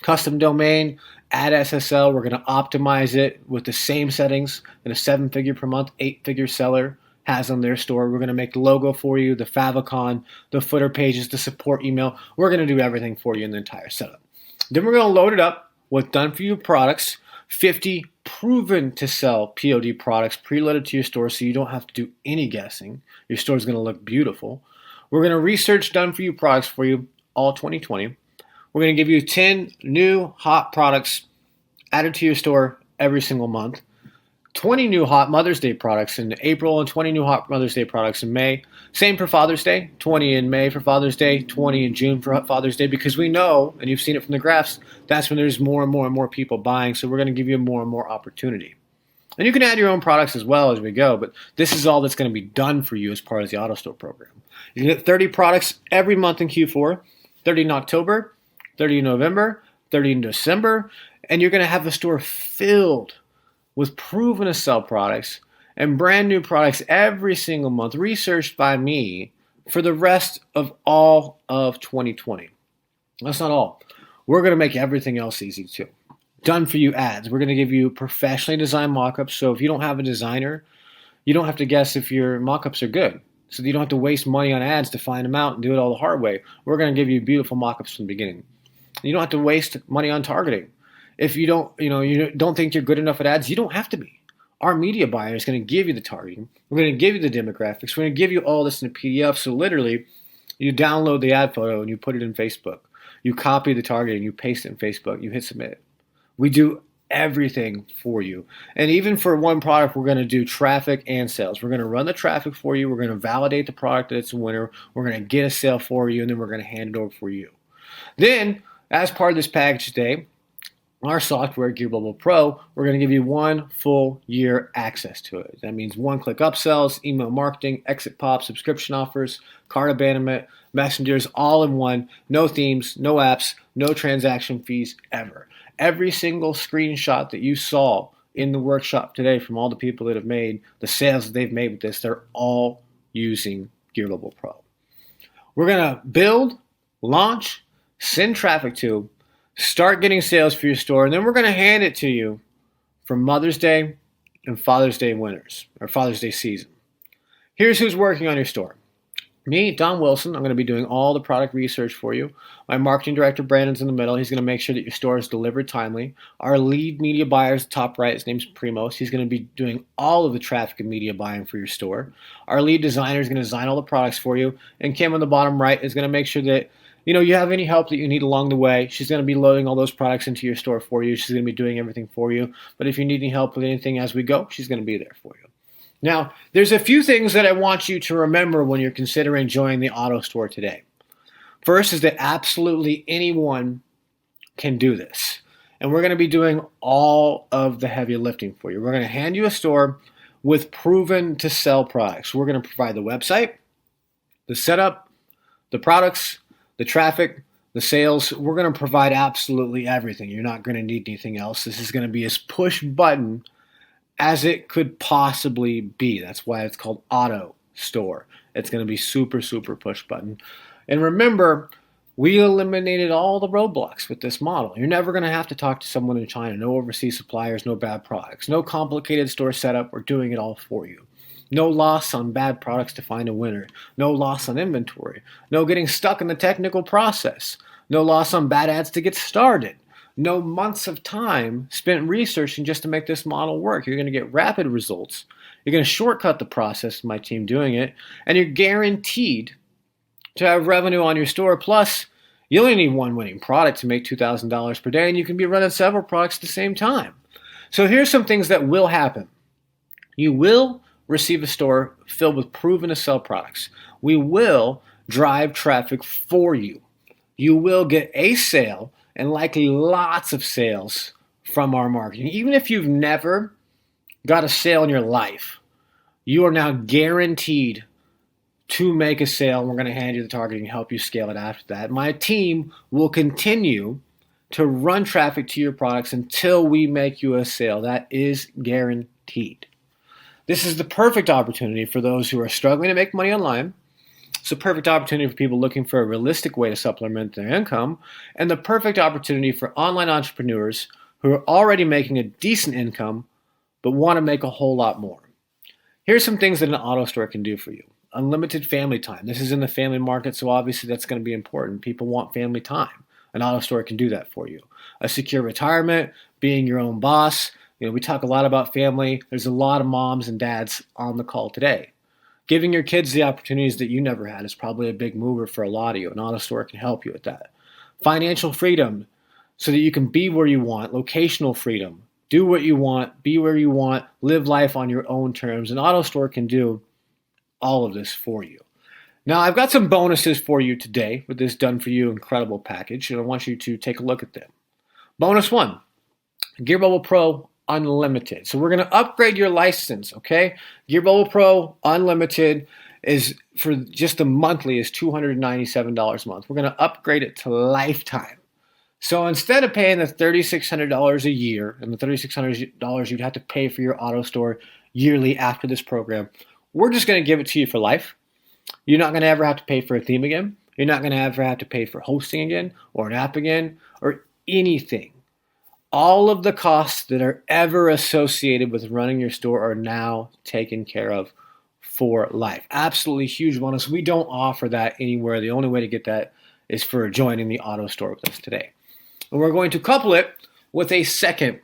[SPEAKER 1] custom domain, add SSL. We're going to optimize it with the same settings that a 7-figure per month, 8-figure seller has on their store. We're going to make the logo for you, the favicon, the footer pages, the support email. We're going to do everything for you in the entire setup. Then we're going to load it up with done-for-you products, 50 proven to sell POD products preloaded to your store so you don't have to do any guessing. Your store is going to look beautiful. We're going to research done-for-you products for you all 2020. We're going to give you 10 new hot products added to your store every single month. 20 new hot Mother's Day products in April and 20 new hot Mother's Day products in May. Same for Father's Day, 20 in May for Father's Day, 20 in June for Father's Day, because we know, and you've seen it from the graphs, that's when there's more and more people buying, so we're going to give you more and more opportunity. And you can add your own products as well as we go, but this is all that's going to be done for you as part of the Autostore program. You can get 30 products every month in Q4, 30 in October, 30 in November, 30 in December, and you're going to have the store filled with proven to sell products and brand new products every single month, researched by me for the rest of all of 2020. That's not all. We're going to make everything else easy too. Done for you ads. We're going to give you professionally designed mockups. So if you don't have a designer, you don't have to guess if your mockups are good. So you don't have to waste money on ads to find them out and do it all the hard way. We're going to give you beautiful mockups from the beginning. You don't have to waste money on targeting. If you don't think you're good enough at ads, you don't have to be. Our media buyer is going to give you the targeting. We're going to give you the demographics. We're going to give you all this in a PDF. So literally, you download the ad photo and you put it in Facebook. You copy the targeting, you paste it in Facebook, you hit submit. We do everything for you. And even for one product, we're going to do traffic and sales. We're going to run the traffic for you. We're going to validate the product that it's a winner. We're going to get a sale for you, and then we're going to hand it over for you. Then, as part of this package today, our software, Gear Bubble Pro, we're going to give you 1 full year access to it. That means one-click upsells, email marketing, exit pop, subscription offers, cart abandonment, messengers, all in one. No themes, no apps, no transaction fees ever. Every single screenshot that you saw in the workshop today from all the people that have made the sales that they've made with this, they're all using Gear Bubble Pro. We're going to build, launch, send traffic to, start getting sales for your store, and then we're going to hand it to you for Mother's Day and Father's Day winners, or Father's Day season. Here's who's working on your store. Me, Don Wilson, I'm going to be doing all the product research for you. My marketing director, Brandon's in the middle. He's going to make sure that your store is delivered timely. Our lead media buyer is top right. His name's Primos. He's going to be doing all of the traffic and media buying for your store. Our lead designer is going to design all the products for you. And Kim on the bottom right is going to make sure that you have any help that you need along the way. She's going to be loading all those products into your store for you. She's going to be doing everything for you. But if you need any help with anything as we go, she's going to be there for you. Now, there's a few things that I want you to remember when you're considering joining the Autostore today. First is that absolutely anyone can do this. And we're going to be doing all of the heavy lifting for you. We're going to hand you a store with proven to sell products. We're going to provide the website, the setup, the products, the traffic, the sales. We're going to provide absolutely everything. You're not going to need anything else. This is going to be as push button as it could possibly be. That's why it's called Autostore. It's going to be super, super push button. And remember, we eliminated all the roadblocks with this model. You're never going to have to talk to someone in China. No overseas suppliers, no bad products, no complicated store setup. We're doing it all for you. No loss on bad products to find a winner. No loss on inventory. No getting stuck in the technical process. No loss on bad ads to get started. No months of time spent researching just to make this model work. You're going to get rapid results. You're going to shortcut the process, my team doing it, and you're guaranteed to have revenue on your store. Plus, you only need one winning product to make $2,000 per day, and you can be running several products at the same time. So here's some things that will happen. You will receive a store filled with proven to sell products. We will drive traffic for you. You will get a sale and likely lots of sales from our marketing. Even if you've never got a sale in your life, you are now guaranteed to make a sale. We're going to hand you the targeting and help you scale it after that. My team will continue to run traffic to your products until we make you a sale. That is guaranteed. This is the perfect opportunity for those who are struggling to make money online. It's a perfect opportunity for people looking for a realistic way to supplement their income, and the perfect opportunity for online entrepreneurs who are already making a decent income but want to make a whole lot more. Here's some things that an Autostore can do for you. Unlimited family time. This is in the family market, so obviously that's going to be important. People want family time. An Autostore can do that for you. A secure retirement, being your own boss. We talk a lot about family. There's a lot of moms and dads on the call today. Giving your kids the opportunities that you never had is probably a big mover for a lot of you. An Autostore can help you with that. Financial freedom, so that you can be where you want. Locational freedom. Do what you want, be where you want, live life on your own terms. An Autostore can do all of this for you. Now, I've got some bonuses for you today with this done for you incredible package, and I want you to take a look at them. Bonus 1, Gear Bubble Pro Unlimited. So we're going to upgrade your license, okay? Gear Bubble Pro Unlimited is for just the monthly is $297 a month. We're going to upgrade it to lifetime. So instead of paying the $3,600 a year and the $3,600 you'd have to pay for your Autostore yearly after this program, we're just going to give it to you for life. You're not going to ever have to pay for a theme again. You're not going to ever have to pay for hosting again or an app again or anything. All of the costs that are ever associated with running your store are now taken care of for life. Absolutely huge bonus. We don't offer that anywhere. The only way to get that is for joining the Autostore with us today. And we're going to couple it with a second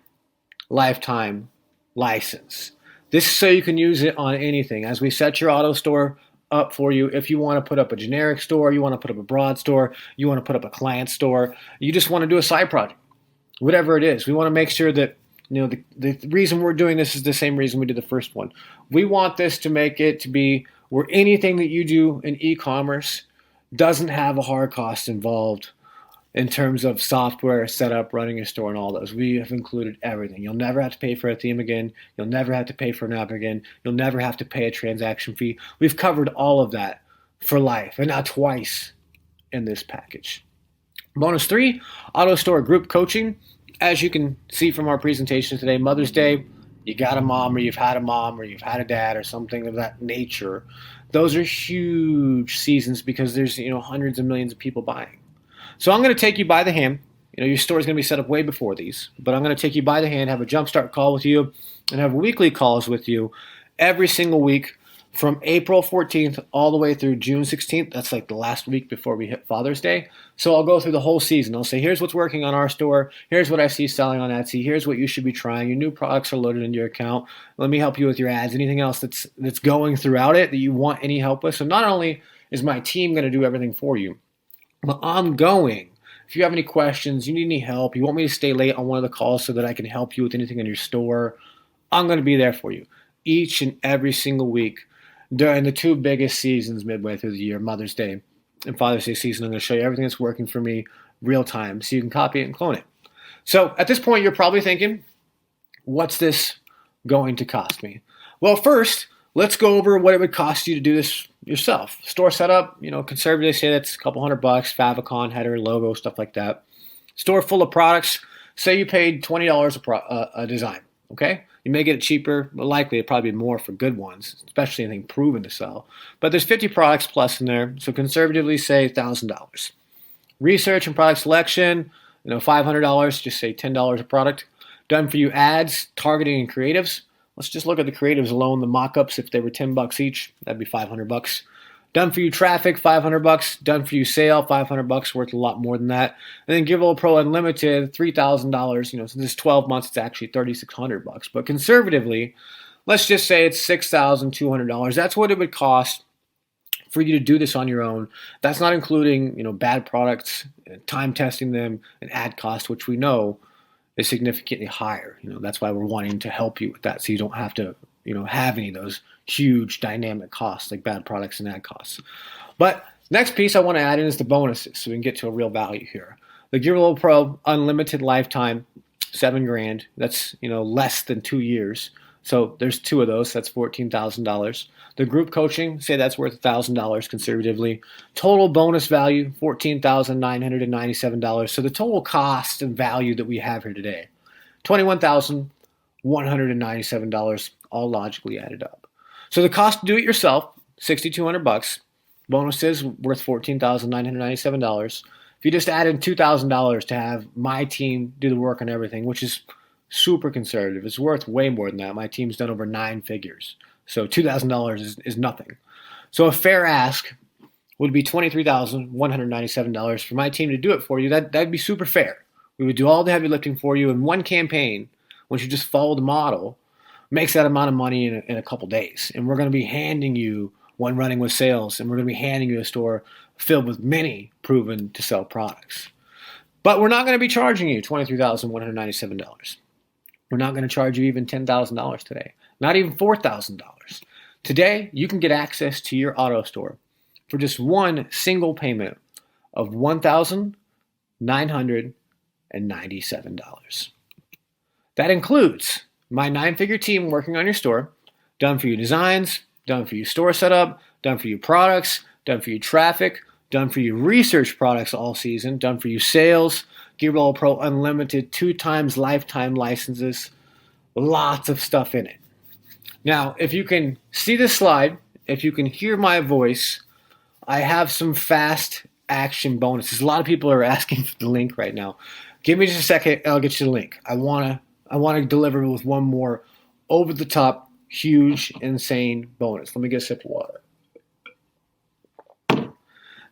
[SPEAKER 1] lifetime license. This is so you can use it on anything. As we set your Autostore up for you, if you want to put up a generic store, you want to put up a broad store, you want to put up a client store, you just want to do a side project. Whatever it is, we want to make sure that the reason we're doing this is the same reason we did the first one. We want this to make it to be where anything that you do in e-commerce doesn't have a hard cost involved. in terms of software, setup, running your store, and all those. We have included everything. You'll never have to pay for a theme again. You'll never have to pay for an app again. You'll never have to pay a transaction fee. We've covered all of that for life, and not twice in this package. Bonus 3, Autostore group coaching. As you can see from our presentation today, Mother's Day, you got a mom, or you've had a mom, or you've had a dad, or something of that nature. Those are huge seasons because there's hundreds of millions of people buying. So I'm going to take you by the hand. Your store is going to be set up way before these, but I'm going to take you by the hand, have a jumpstart call with you, and have weekly calls with you every single week from April 14th all the way through June 16th. That's like the last week before we hit Father's Day. So I'll go through the whole season. I'll say, here's what's working on our store. Here's what I see selling on Etsy. Here's what you should be trying. Your new products are loaded into your account. Let me help you with your ads. Anything else that's going throughout it that you want any help with. So not only is my team going to do everything for you, but ongoing. If you have any questions, you need any help, you want me to stay late on one of the calls so that I can help you with anything in your store, I'm going to be there for you each and every single week during the two biggest seasons midway through the year, Mother's Day and Father's Day season. I'm going to show you everything that's working for me real time so you can copy it and clone it. So at this point, you're probably thinking, what's this going to cost me? Well, first, let's go over what it would cost you to do this yourself. Store setup, conservatively say that's a couple $100, favicon, header, logo, stuff like that. Store full of products, say you paid $20 a design, okay? You may get it cheaper, but likely it'd probably be more for good ones, especially anything proven to sell. But there's 50 products plus in there, so conservatively say $1,000. Research and product selection, $500, just say $10 a product. Done for you ads, targeting, and creatives. Let's just look at the creatives alone, the mock-ups. If they were $10 each, that'd be $500. Done for you traffic, $500. Done for you sale, $500, worth a lot more than that. And then Giveaway Pro Unlimited, $3,000. Since it's 12 months, it's actually $3,600. But conservatively, let's just say it's $6,200. That's what it would cost for you to do this on your own. That's not including, bad products, time testing them, and ad cost, which we know is significantly higher. That's why we're wanting to help you with that, so you don't have to, have any of those huge dynamic costs like bad products and ad costs. But next piece I want to add in is the bonuses, so we can get to a real value here. The Giveaway Pro Unlimited Lifetime, $7,000. That's less than 2 years. So there's two of those. That's $14,000. The group coaching, say that's worth $1,000 conservatively. Total bonus value, $14,997. So the total cost and value that we have here today, $21,197, all logically added up. So the cost to do it yourself, $6,200. Bonuses worth $14,997. If you just add in $2,000 to have my team do the work on everything, which is super conservative, it's worth way more than that. My team's done over 9 figures. So $2,000 is nothing. So a fair ask would be $23,197 for my team to do it for you. That'd be super fair. We would do all the heavy lifting for you in one campaign. Once you just follow the model, makes that amount of money in a couple days. And we're going to be handing you one running with sales, and we're going to be handing you a store filled with many proven to sell products. But we're not going to be charging you $23,197. We're not going to charge you even $10,000 today, not even $4,000. Today, you can get access to your auto store for just one single payment of $1,997. That includes my 9-figure team working on your store, done for you designs, done for you store setup, done for you products, done for you traffic, done for you research products all season, done for you sales, Giveaway Pro Unlimited 2 times lifetime licenses, lots of stuff in it. Now, if you can see this slide, if you can hear my voice, I have some fast action bonuses. A lot of people are asking for the link right now. Give me just a second, and I'll get you the link. I want to deliver with one more over-the-top, huge, insane bonus. Let me get a sip of water.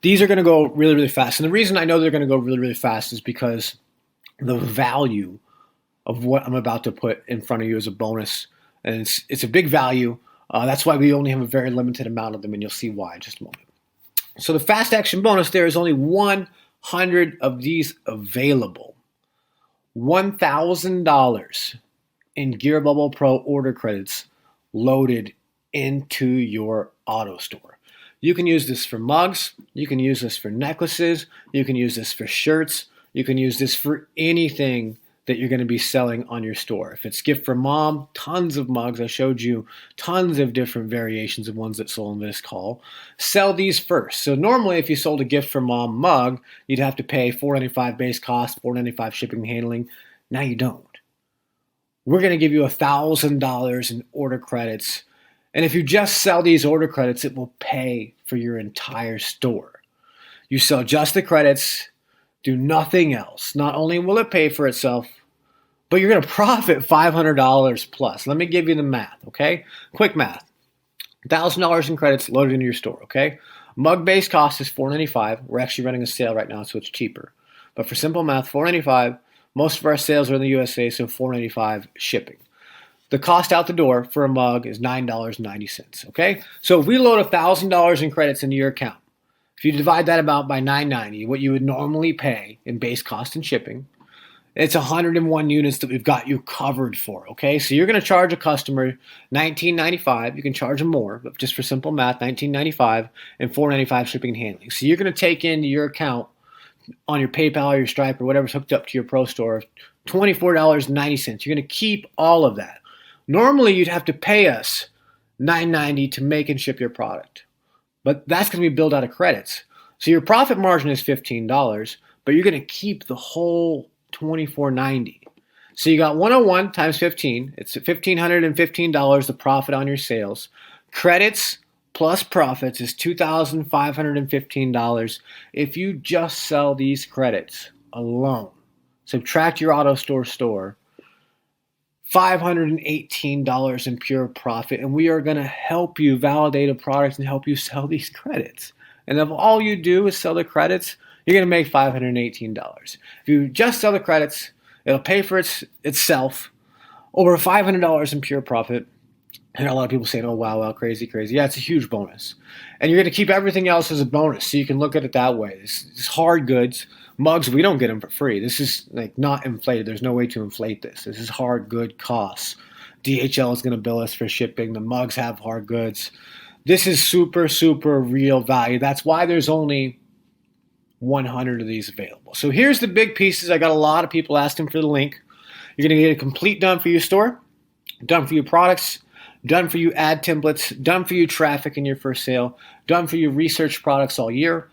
[SPEAKER 1] These are going to go really, really fast. And the reason I know they're going to go really, really fast is because the value of what I'm about to put in front of you is a bonus. And it's a big value. That's why we only have a very limited amount of them, and you'll see why in just a moment. So the fast action bonus, there is only 100 of these available. $1,000 in Gear Bubble Pro order credits loaded into your auto store. You can use this for mugs. You can use this for necklaces. You can use this for shirts. You can use this for anything that you're going to be selling on your store. If it's gift for mom, tons of mugs. I showed you tons of different variations of ones that sold in this call. Sell these first. So normally if you sold a gift for mom mug, you'd have to pay $4.95 base cost, $4.95 shipping and handling. Now you don't. We're going to give you $1,000 in order credits. And if you just sell these order credits, it will pay for your entire store. You sell just the credits, do nothing else. Not only will it pay for itself, but you're going to profit $500 plus. Let me give you the math, okay? Quick math. $1,000 in credits loaded into your store, okay? Mug base cost is $4.95. We're actually running a sale right now, so it's cheaper. But for simple math, $4.95. Most of our sales are in the USA, so $4.95 shipping. The cost out the door for a mug is $9.90, okay? So if we load $1,000 in credits into your account, if you divide that amount by $9.90, what you would normally pay in base cost and shipping, it's 101 units that we've got you covered for, okay? So you're going to charge a customer $19.95. You can charge them more, but just for simple math, $19.95 and $4.95 shipping and handling. So you're going to take into your account on your PayPal or your Stripe or whatever's hooked up to your Pro Store, $24.90. You're going to keep all of that. Normally, you'd have to pay us $9.90 to make and ship your product, but that's going to be billed out of credits. So your profit margin is $15, but you're going to keep the whole $24.90. So you got 101 times 15. It's $1,515 the profit on your sales. Credits plus profits is $2,515 if you just sell these credits alone. Subtract your Autostore store, $518 in pure profit, and we are going to help you validate a product and help you sell these credits. And if all you do is sell the credits, you're going to make $518. If you just sell the credits, it'll pay for itself, over $500 in pure profit. And a lot of people saying, oh, wow, crazy. Yeah, it's a huge bonus. And you're going to keep everything else as a bonus, so you can look at it that way. It's hard goods. Mugs, we don't get them for free. This is like not inflated. There's no way to inflate this. This is hard good costs. DHL is going to bill us for shipping. The mugs have hard goods. This is super, super real value. That's why there's only 100 of these available. So here's the big pieces. I got a lot of people asking for the link. You're going to get a complete done for you store, done for you products, done for you ad templates, done for you traffic in your first sale, done for you research products all year,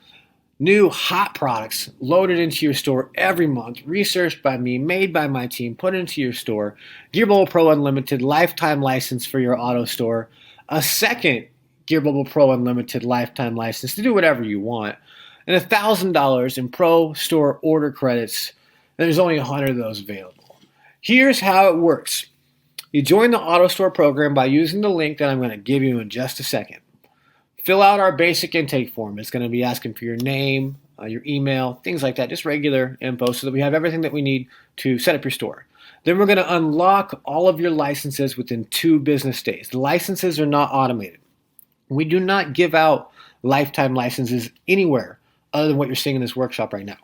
[SPEAKER 1] new hot products loaded into your store every month, researched by me, made by my team, put into your store, Gear Bubble Pro Unlimited lifetime license for your auto store, a second Gear Bubble Pro Unlimited lifetime license to do whatever you want, and $1,000 in Pro Store order credits. And there's only 100 of those available. Here's how it works. You join the Autostore program by using the link that I'm going to give you in just a second. Fill out our basic intake form. It's going to be asking for your name, your email, things like that, just regular info so that we have everything that we need to set up your store. Then we're going to unlock all of your licenses within 2 business days. The licenses are not automated. We do not give out lifetime licenses anywhere other than what you're seeing in this workshop right now.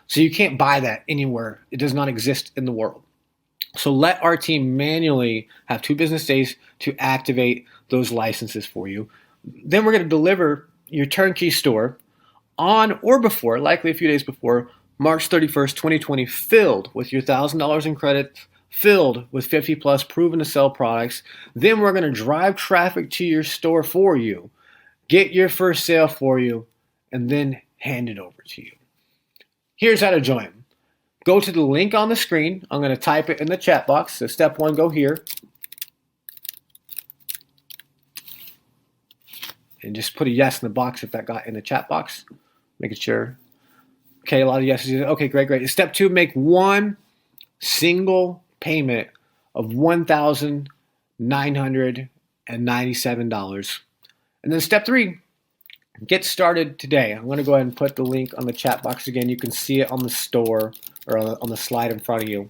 [SPEAKER 1] So you can't buy that anywhere. It does not exist in the world. So let our team manually have 2 business days to activate those licenses for you. Then we're going to deliver your turnkey store on or before, likely a few days before, March 31st, 2020, filled with your $1,000 in credit, filled with 50 plus proven to sell products. Then we're going to drive traffic to your store for you, get your first sale for you, and then hand it over to you. Here's how to join. Go to the link on the screen. I'm going to type it in the chat box. So step 1, go here. And just put a yes in the box if that got in the chat box. Making sure. Okay, a lot of yeses. Okay, great. Step 2, make one single payment of $1,997. And then step 3, get started today. I'm going to go ahead and put the link on the chat box again. You can see it on the store or on the slide in front of you.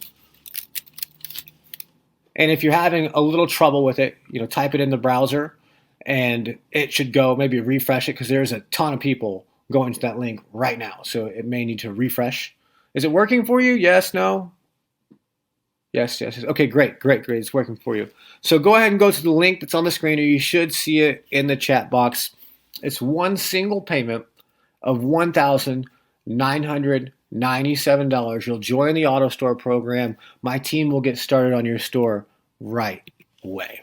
[SPEAKER 1] And if you're having a little trouble with it, type it in the browser and it should go. Maybe refresh it because there's a ton of people going to that link right now. So it may need to refresh. Is it working for you? Yes, no? Yes. Okay, great. It's working for you. So go ahead and go to the link that's on the screen, or you should see it in the chat box. It's one single payment of $1,997. You'll join the Autostore program. My team will get started on your store right away.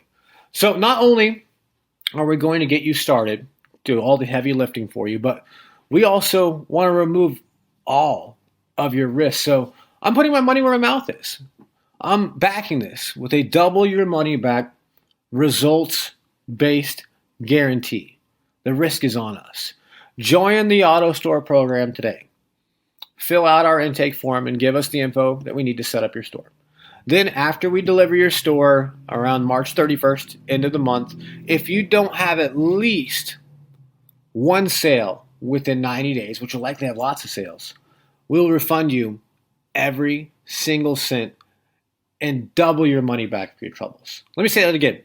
[SPEAKER 1] So not only are we going to get you started, do all the heavy lifting for you, but we also want to remove all of your risk. So I'm putting my money where my mouth is. I'm backing this with a double your money back results-based guarantee. The risk is on us. Join the Autostore program today. Fill out our intake form and give us the info that we need to set up your store. Then after we deliver your store around March 31st, end of the month, if you don't have at least one sale within 90 days, which will likely have lots of sales, we'll refund you every single cent and double your money back for your troubles. Let me say that again.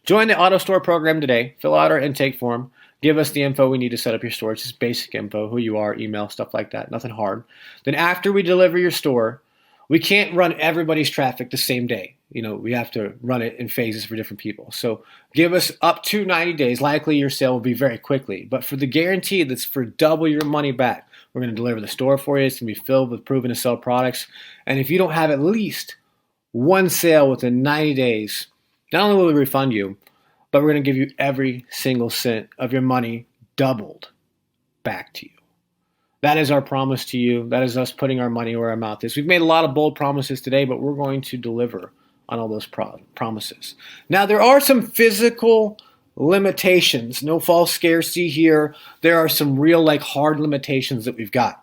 [SPEAKER 1] Join the Autostore program today. Fill out our intake form. Give us the info we need to set up your store. It's just basic info, who you are, email, stuff like that. Nothing hard. Then after we deliver your store, we can't run everybody's traffic the same day. We have to run it in phases for different people. So give us up to 90 days. Likely your sale will be very quickly. But for the guarantee that's for double your money back, we're going to deliver the store for you. It's going to be filled with proven to sell products. And if you don't have at least one sale within 90 days, not only will we refund you, but we're going to give you every single cent of your money doubled back to you. That is our promise to you. That is us putting our money where our mouth is. We've made a lot of bold promises today, but we're going to deliver on all those promises. Now, there are some physical limitations. No false scarcity here. There are some real, hard limitations that we've got.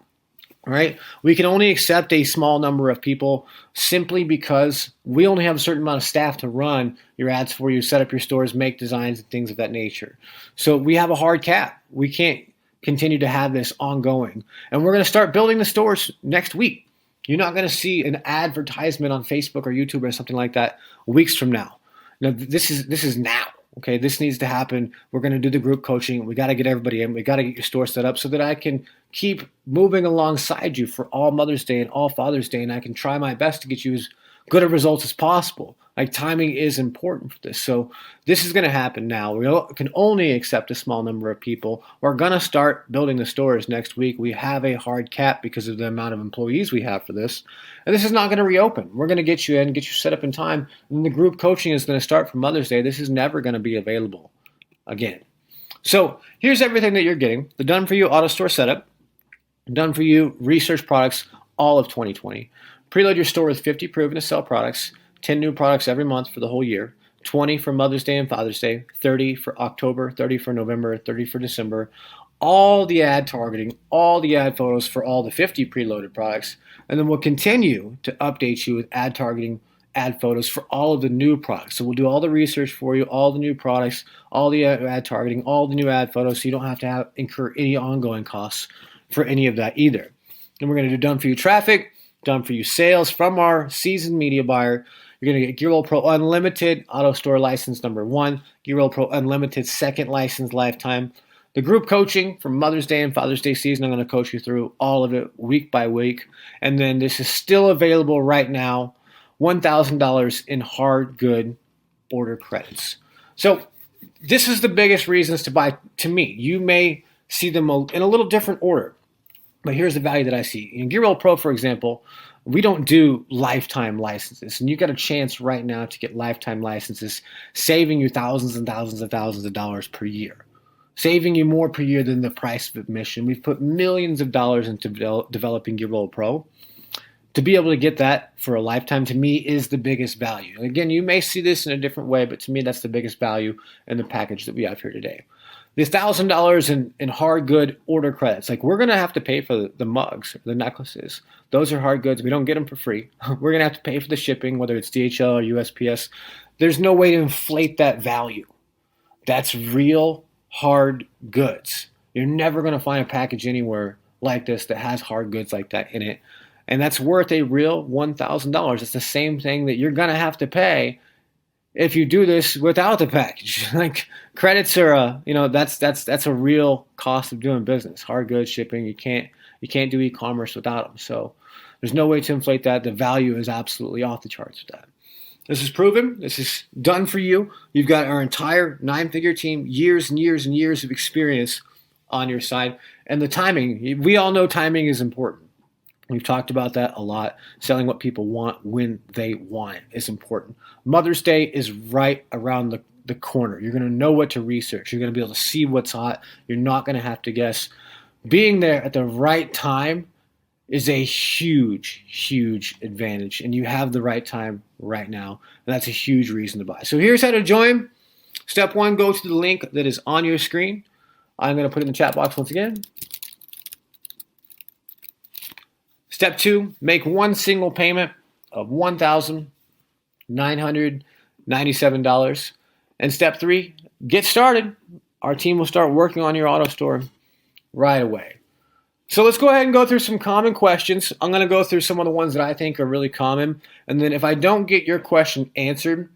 [SPEAKER 1] All right? We can only accept a small number of people simply because we only have a certain amount of staff to run your ads for you, set up your stores, make designs, and things of that nature. So we have a hard cap. We can't continue to have this ongoing. And we're going to start building the stores next week. You're not going to see an advertisement on Facebook or YouTube or something like that weeks from now. Now, this is now. Okay, this needs to happen. We're going to do the group coaching. We got to get everybody in. We got to get your store set up so that I can keep moving alongside you for all Mother's Day and all Father's Day, and I can try my best to get you as good of results as possible. Timing is important for this. So this is going to happen now. We can only accept a small number of people. We're going to start building the stores next week. We have a hard cap because of the amount of employees we have for this. And this is not going to reopen. We're going to get you in, get you set up in time. And the group coaching is going to start for Mother's Day. This is never going to be available again. So here's everything that you're getting. The done for you Autostore setup, done for you research products, all of 2020. Preload your store with 50 proven to sell products, 10 new products every month for the whole year, 20 for Mother's Day and Father's Day, 30 for October, 30 for November, 30 for December. All the ad targeting, all the ad photos for all the 50 preloaded products. And then we'll continue to update you with ad targeting, ad photos for all of the new products. So we'll do all the research for you, all the new products, all the ad targeting, all the new ad photos, so you don't have to incur any ongoing costs for any of that either. And we're going to do done for you traffic, done for you sales from our seasoned media buyer. You're going to get Gearroll Pro Unlimited Autostore license number 1, Gearroll Pro Unlimited second license lifetime. The group coaching for Mother's Day and Father's Day season, I'm going to coach you through all of it week by week. And then this is still available right now, $1,000 in hard good order credits. So this is the biggest reasons to buy to me. You may see them in a little different order, but here's the value that I see. In Gearroll Pro, for example, we don't do lifetime licenses. And you got a chance right now to get lifetime licenses, saving you thousands and thousands and thousands of dollars per year, saving you more per year than the price of admission. We've put millions of dollars into developing Gearroll Pro. To be able to get that for a lifetime, to me, is the biggest value. And again, you may see this in a different way, but to me, that's the biggest value in the package that we have here today. The $1,000 in hard good order credits, we're going to have to pay for the mugs, the necklaces. Those are hard goods. We don't get them for free. We're going to have to pay for the shipping, whether it's DHL or USPS. There's no way to inflate that value. That's real hard goods. You're never going to find a package anywhere like this that has hard goods like that in it. And that's worth a real $1,000. It's the same thing that you're going to have to pay if you do this without the package. Credits are that's a real cost of doing business. Hard goods shipping, you can't do e-commerce without them. So there's no way to inflate that. The value is absolutely off the charts with that. This is proven. This is done for you. You've got our entire 9-figure team, years and years and years of experience on your side. And the timing, we all know timing is important. We've talked about that a lot. Selling what people want when they want it is important. Mother's Day is right around the corner. You're going to know what to research. You're going to be able to see what's hot. You're not going to have to guess. Being there at the right time is a huge, huge advantage. And you have the right time right now. And that's a huge reason to buy. So here's how to join. Step 1, go to the link that is on your screen. I'm going to put it in the chat box once again. Step 2, make one single payment of $1,997. And step 3, get started. Our team will start working on your Autostore right away. So let's go ahead and go through some common questions. I'm going to go through some of the ones that I think are really common. And then if I don't get your question answered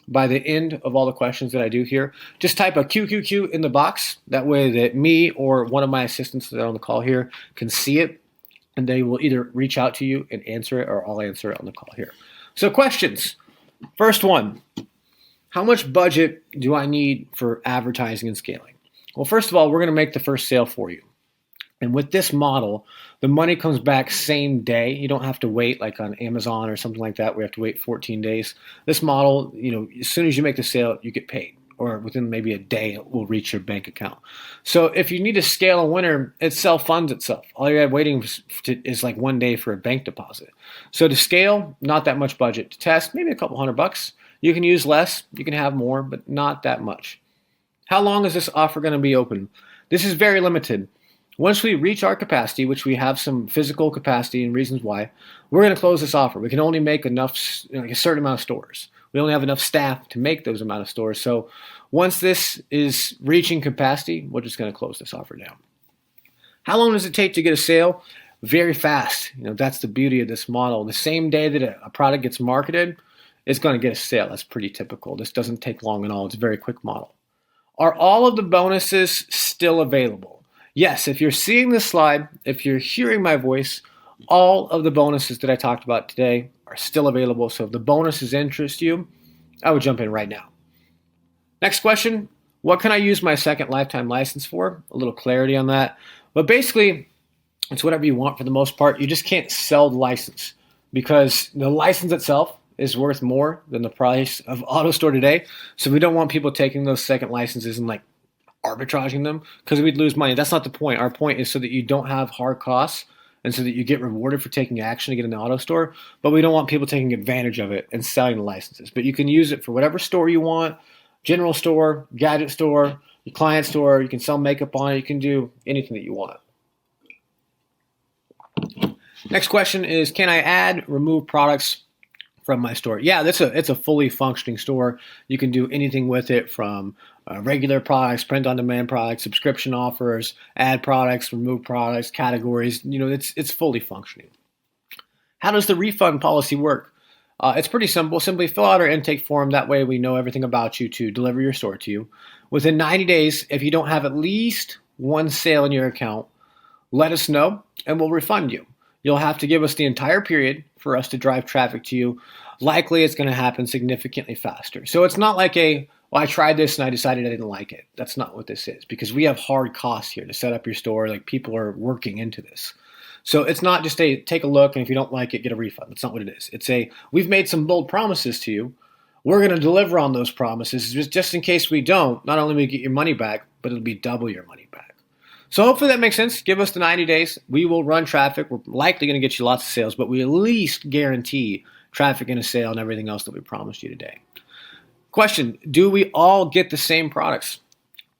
[SPEAKER 1] by the end of all the questions that I do here, just type a QQQ in the box. That way that me or one of my assistants that are on the call here can see it. And they will either reach out to you and answer it, or I'll answer it on the call here. So questions. First one, how much budget do I need for advertising and scaling? Well, first of all, we're going to make the first sale for you. And with this model, the money comes back same day. You don't have to wait like on Amazon or something like that. We have to wait 14 days. This model, as soon as you make the sale, you get paid. Or within maybe a day, it will reach your bank account. So if you need to scale a winner, it self-funds itself. All you're waiting is like 1 day for a bank deposit. So to scale, not that much budget. To test, maybe a couple $100. You can use less, you can have more, but not that much. How long is this offer going to be open? This is very limited. Once we reach our capacity, which we have some physical capacity and reasons why, we're going to close this offer. We can only make enough, a certain amount of stores. We only have enough staff to make those amount of stores. So once this is reaching capacity, we're just going to close this offer down. How long does it take to get a sale? Very fast. That's the beauty of this model. The same day that a product gets marketed, it's going to get a sale. That's pretty typical. This doesn't take long at all. It's a very quick model. Are all of the bonuses still available? Yes, if you're seeing this slide, if you're hearing my voice, all of the bonuses that I talked about today are still available. So if the bonuses interest you, I would jump in right now. Next question, what can I use my second lifetime license for? A little clarity on that. But basically, it's whatever you want for the most part. You just can't sell the license because the license itself is worth more than the price of Autostore today. So we don't want people taking those second licenses and like arbitraging them because we'd lose money. That's not the point. Our point is so that you don't have hard costs and so that you get rewarded for taking action to get in the Autostore, but we don't want people taking advantage of it and selling the licenses. But you can use it for whatever store you want, general store, gadget store, your client store. You can sell makeup on it. You can do anything that you want. Next question is, can I add, remove products from my store? Yeah, it's a fully functioning store. You can do anything with it from regular products, print-on-demand products, subscription offers, add products, remove products, categories. It's fully functioning. How does the refund policy work? It's pretty simple. Simply fill out our intake form. That way we know everything about you to deliver your store to you. Within 90 days, if you don't have at least one sale in your account, let us know and we'll refund you. You'll have to give us the entire period for us to drive traffic to you. Likely it's going to happen significantly faster. So it's not like I tried this and I decided I didn't like it. That's not what this is because we have hard costs here to set up your store. Like people are working into this. So it's not just take a look and if you don't like it, get a refund. That's not what it is. It's we've made some bold promises to you. We're going to deliver on those promises. Just in case we don't, not only will we get your money back, but it'll be double your money back. So hopefully that makes sense. Give us the 90 days. We will run traffic. We're likely going to get you lots of sales, but we at least guarantee traffic and a sale and everything else that we promised you today. Question, do we all get the same products?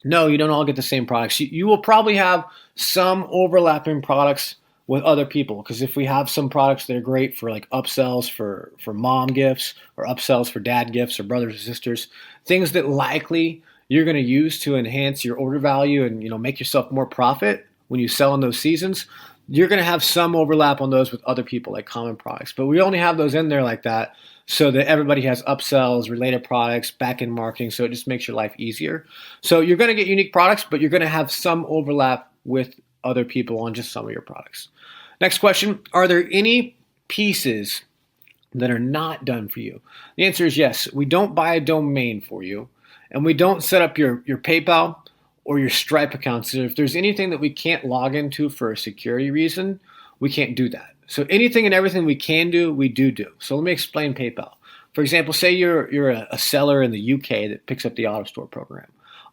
[SPEAKER 1] No, you don't all get the same products. You will probably have some overlapping products with other people because if we have some products that are great for like upsells for mom gifts or upsells for dad gifts or brothers or sisters, things that likely you're going to use to enhance your order value and make yourself more profit when you sell in those seasons, you're going to have some overlap on those with other people like common products. But we only have those in there like that so that everybody has upsells, related products, back-end marketing, so it just makes your life easier. So you're going to get unique products, but you're going to have some overlap with other people on just some of your products. Next question, are there any pieces that are not done for you? The answer is yes. We don't buy a domain for you, and we don't set up your PayPal or your Stripe accounts. So if there's anything that we can't log into for a security reason, we can't do that. So anything and everything we can do, we do. So let me explain PayPal. For example, say you're a seller in the UK that picks up the Autostore program.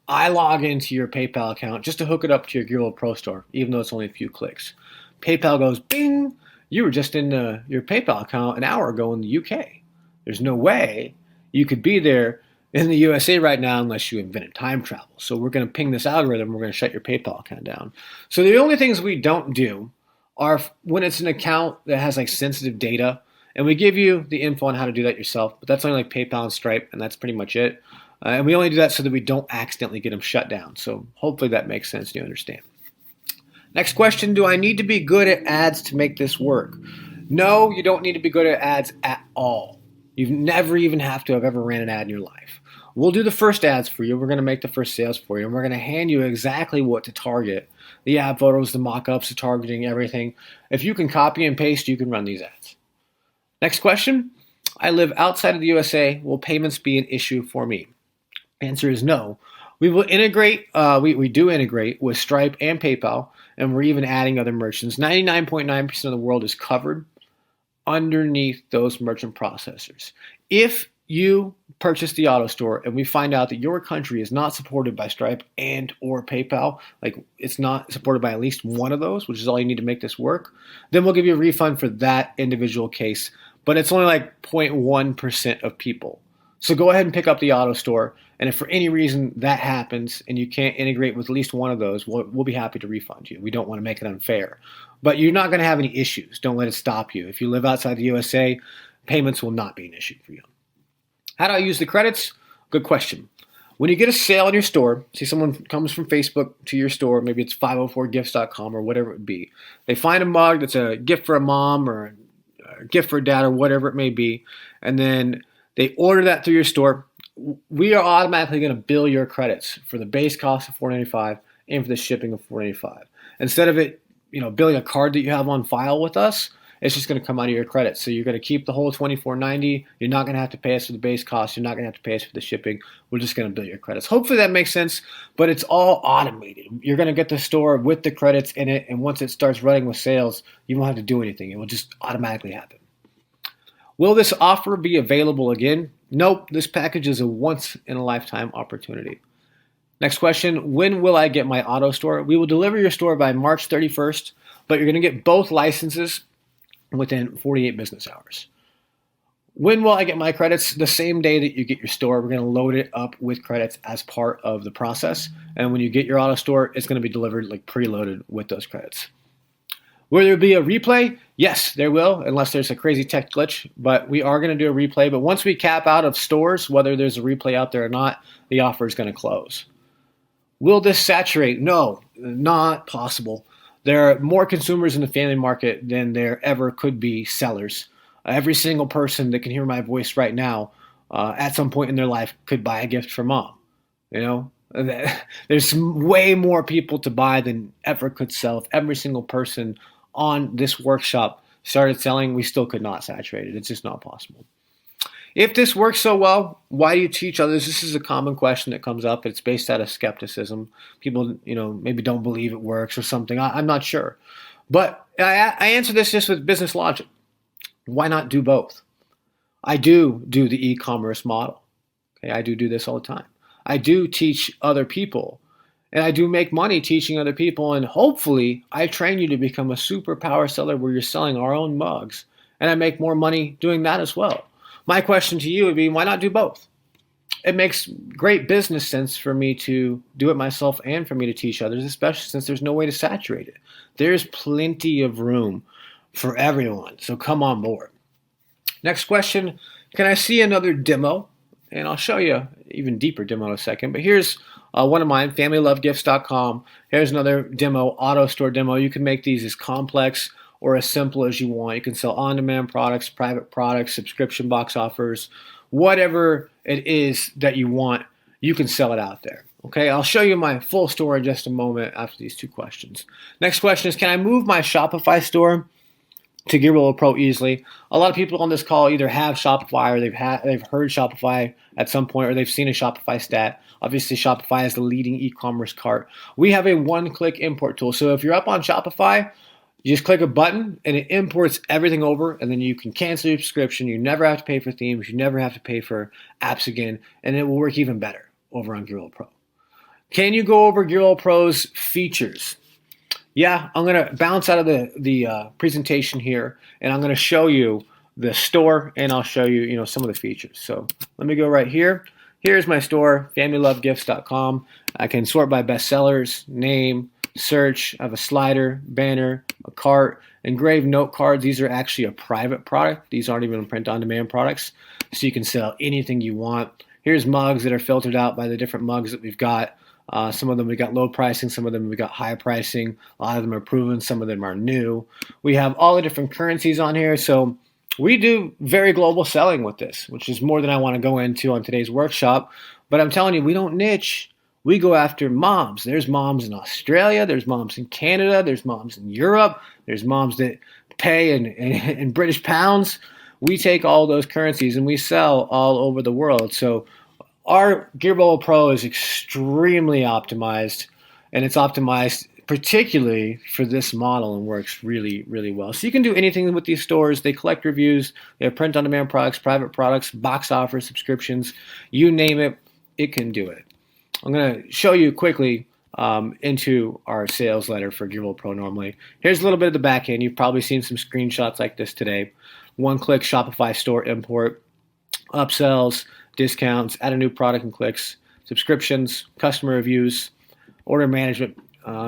[SPEAKER 1] I log into your PayPal account just to hook it up to your Guerrilla Pro Store, even though it's only a few clicks. PayPal goes, bing, you were just in your PayPal account an hour ago in the UK. There's no way you could be there in the USA right now unless you invented time travel. So we're going to ping this algorithm. We're going to shut your PayPal account down. So the only things we don't do are when it's an account that has like sensitive data, and we give you the info on how to do that yourself, but that's only like PayPal and Stripe, and that's pretty much it. And we only do that so that we don't accidentally get them shut down. So hopefully that makes sense and you understand. Next question, do I need to be good at ads to make this work? No, you don't need to be good at ads at all. You've never even have to have ever ran an ad in your life. We'll do the first ads for you. We're going to make the first sales for you, and we're going to hand you exactly what to target. The ad photos, the mock-ups, the targeting, everything. If you can copy and paste, you can run these ads. Next question, I live outside of the USA. Will payments be an issue for me? Answer is no. We will integrate, we do integrate with Stripe and PayPal, and we're even adding other merchants. 99.9% of the world is covered underneath those merchant processors. If you purchase the Autostore and we find out that your country is not supported by Stripe and or PayPal, like it's not supported by at least one of those, which is all you need to make this work, then we'll give you a refund for that individual case. But it's only like 0.1% of people. So go ahead and pick up the Autostore, and if for any reason that happens and you can't integrate with at least one of those, we'll be happy to refund you. We don't want to make it unfair. But you're not going to have any issues. Don't let it stop you. If you live outside the USA, payments will not be an issue for you. How do I use the credits? Good question. When you get a sale in your store, see someone comes from Facebook to your store, maybe it's 504gifts.com or whatever it would be. They find a mug that's a gift for a mom or a gift for a dad or whatever it may be, and then they order that through your store. We are automatically going to bill your credits for the base cost of $4.95 and for the shipping of $4.95. Instead of it, billing a card that you have on file with us, it's just going to come out of your credits. So you're going to keep the whole $24.90. You're not going to have to pay us for the base cost. You're not going to have to pay us for the shipping. We're just going to bill your credits. Hopefully that makes sense, but it's all automated. You're going to get the store with the credits in it, and once it starts running with sales, you won't have to do anything. It will just automatically happen. Will this offer be available again? Nope. This package is a once-in-a-lifetime opportunity. Next question, when will I get my Autostore? We will deliver your store by March 31st, but you're going to get both licenses within 48 business hours. When will I get my credits? The same day that you get your store. We're going to load it up with credits as part of the process. And when you get your Autostore, it's going to be delivered like preloaded with those credits. Will there be a replay? Yes, there will, unless there's a crazy tech glitch. But we are going to do a replay. But once we cap out of stores, whether there's a replay out there or not, the offer is going to close. Will this saturate? No, not possible. There are more consumers in the family market than there ever could be sellers. Every single person that can hear my voice right now, at some point in their life, could buy a gift for mom. There's way more people to buy than ever could sell. If every single person on this workshop started selling, we still could not saturate it. It's just not possible. If this works so well, why do you teach others? This is a common question that comes up. It's based out of skepticism. People, maybe don't believe it works or something. I'm not sure. But I answer this just with business logic. Why not do both? I do the e-commerce model. Okay, I do this all the time. I do teach other people. And I do make money teaching other people. And hopefully, I train you to become a super power seller where you're selling our own mugs. And I make more money doing that as well. My question to you would be, why not do both? It makes great business sense for me to do it myself and for me to teach others, especially since there's no way to saturate it. There's plenty of room for everyone, so come on board. Next question, can I see another demo? And I'll show you an even deeper demo in a second, but here's one of mine, familylovegifts.com. Here's another demo, Autostore demo. You can make these as complex or as simple as you want. You can sell on-demand products, private products, subscription box offers, whatever it is that you want, you can sell it out there. Okay, I'll show you my full store in just a moment after these two questions. Next question is, can I move my Shopify store? to Gearwheel Pro easily. A lot of people on this call either have Shopify or they've heard Shopify at some point, or they've seen a Shopify stat. Obviously, Shopify is the leading e-commerce cart. We have a one-click import tool. So if you're up on Shopify, you just click a button and it imports everything over, and then you can cancel your subscription. You never have to pay for themes. You never have to pay for apps again, and it will work even better over on Gearwheel Pro. Can you go over Gearwheel Pro's features? Yeah, I'm going to bounce out of the presentation here, and I'm going to show you the store, and I'll show you, some of the features. So let me go right here. Here's my store, familylovegifts.com. I can sort by bestsellers, name, search. I have a slider, banner, a cart, engraved note cards. These are actually a private product. These aren't even print-on-demand products, so you can sell anything you want. Here's mugs that are filtered out by the different mugs that we've got. Some of them we got low pricing, some of them we got high pricing. A lot of them are proven, some of them are new. We have all the different currencies on here, so we do very global selling with this, which is more than I want to go into on today's workshop. But I'm telling you, we don't niche. We go after moms. There's moms in Australia, there's moms in Canada, there's moms in Europe, there's moms that pay in British pounds. We take all those currencies and we sell all over the world. So our Gearwheel Pro is extremely optimized, and it's optimized particularly for this model and works really, really well. So you can do anything with these stores. They collect reviews. They have print-on-demand products, private products, box offers, subscriptions. You name it, it can do it. I'm going to show you quickly into our sales letter for Gearwheel Pro normally. Here's a little bit of the back end. You've probably seen some screenshots like this today. One-click Shopify store import, upsells, discounts, add a new product and clicks, subscriptions, customer reviews, order management,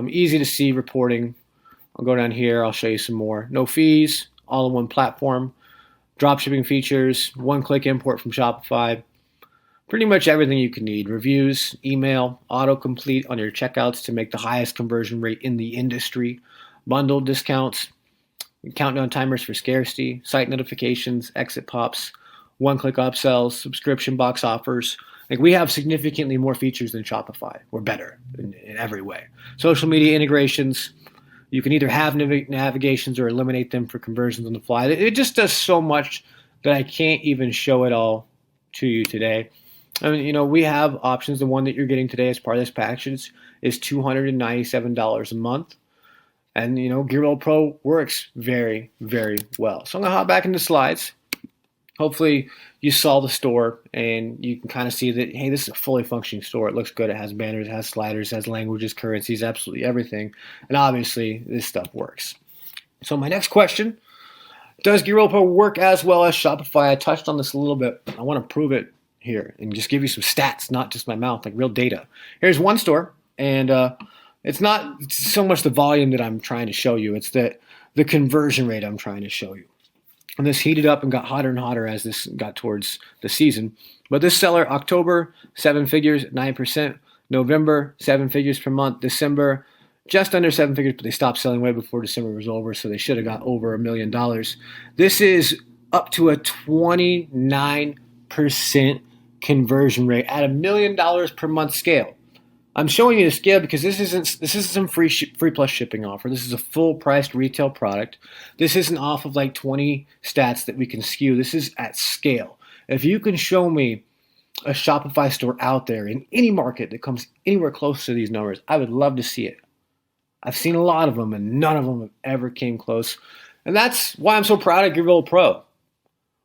[SPEAKER 1] easy to see reporting. I'll go down here. I'll show you some more. No fees, all in one platform, dropshipping features, one-click import from Shopify, pretty much everything you can need. Reviews, email, autocomplete on your checkouts to make the highest conversion rate in the industry, bundled discounts, countdown timers for scarcity, site notifications, exit pops, one-click upsells, subscription box offers. Like, we have significantly more features than Shopify. We're better in every way. Social media integrations. You can either have navigations or eliminate them for conversions on the fly. It just does so much that I can't even show it all to you today. I mean, we have options. The one that you're getting today as part of this package is $297 a month. And, Gearwheel Pro works very, very well. So I'm going to hop back into slides. Hopefully you saw the store and you can kind of see that, hey, this is a fully functioning store. It looks good. It has banners, it has sliders, it has languages, currencies, absolutely everything. And obviously this stuff works. So my next question, does Gearwheel Pro work as well as Shopify? I touched on this a little bit. I want to prove it here and just give you some stats, not just my mouth, like real data. Here's one store, and it's not so much the volume that I'm trying to show you. It's the conversion rate I'm trying to show you. And this heated up and got hotter and hotter as this got towards the season. But this seller, October, 7 figures, 9%. November, 7 figures per month. December, just under 7 figures, but they stopped selling way before December was over, so they should have got over $1 million. This is up to a 29% conversion rate at $1 million per month scale. I'm showing you the scale because this isn't some free plus shipping offer. This is a full priced retail product. This isn't off of like 20 stats that we can skew. This is at scale. If you can show me a Shopify store out there in any market that comes anywhere close to these numbers, I would love to see it. I've seen a lot of them and none of them have ever came close. And that's why I'm so proud of Gearwheel Pro.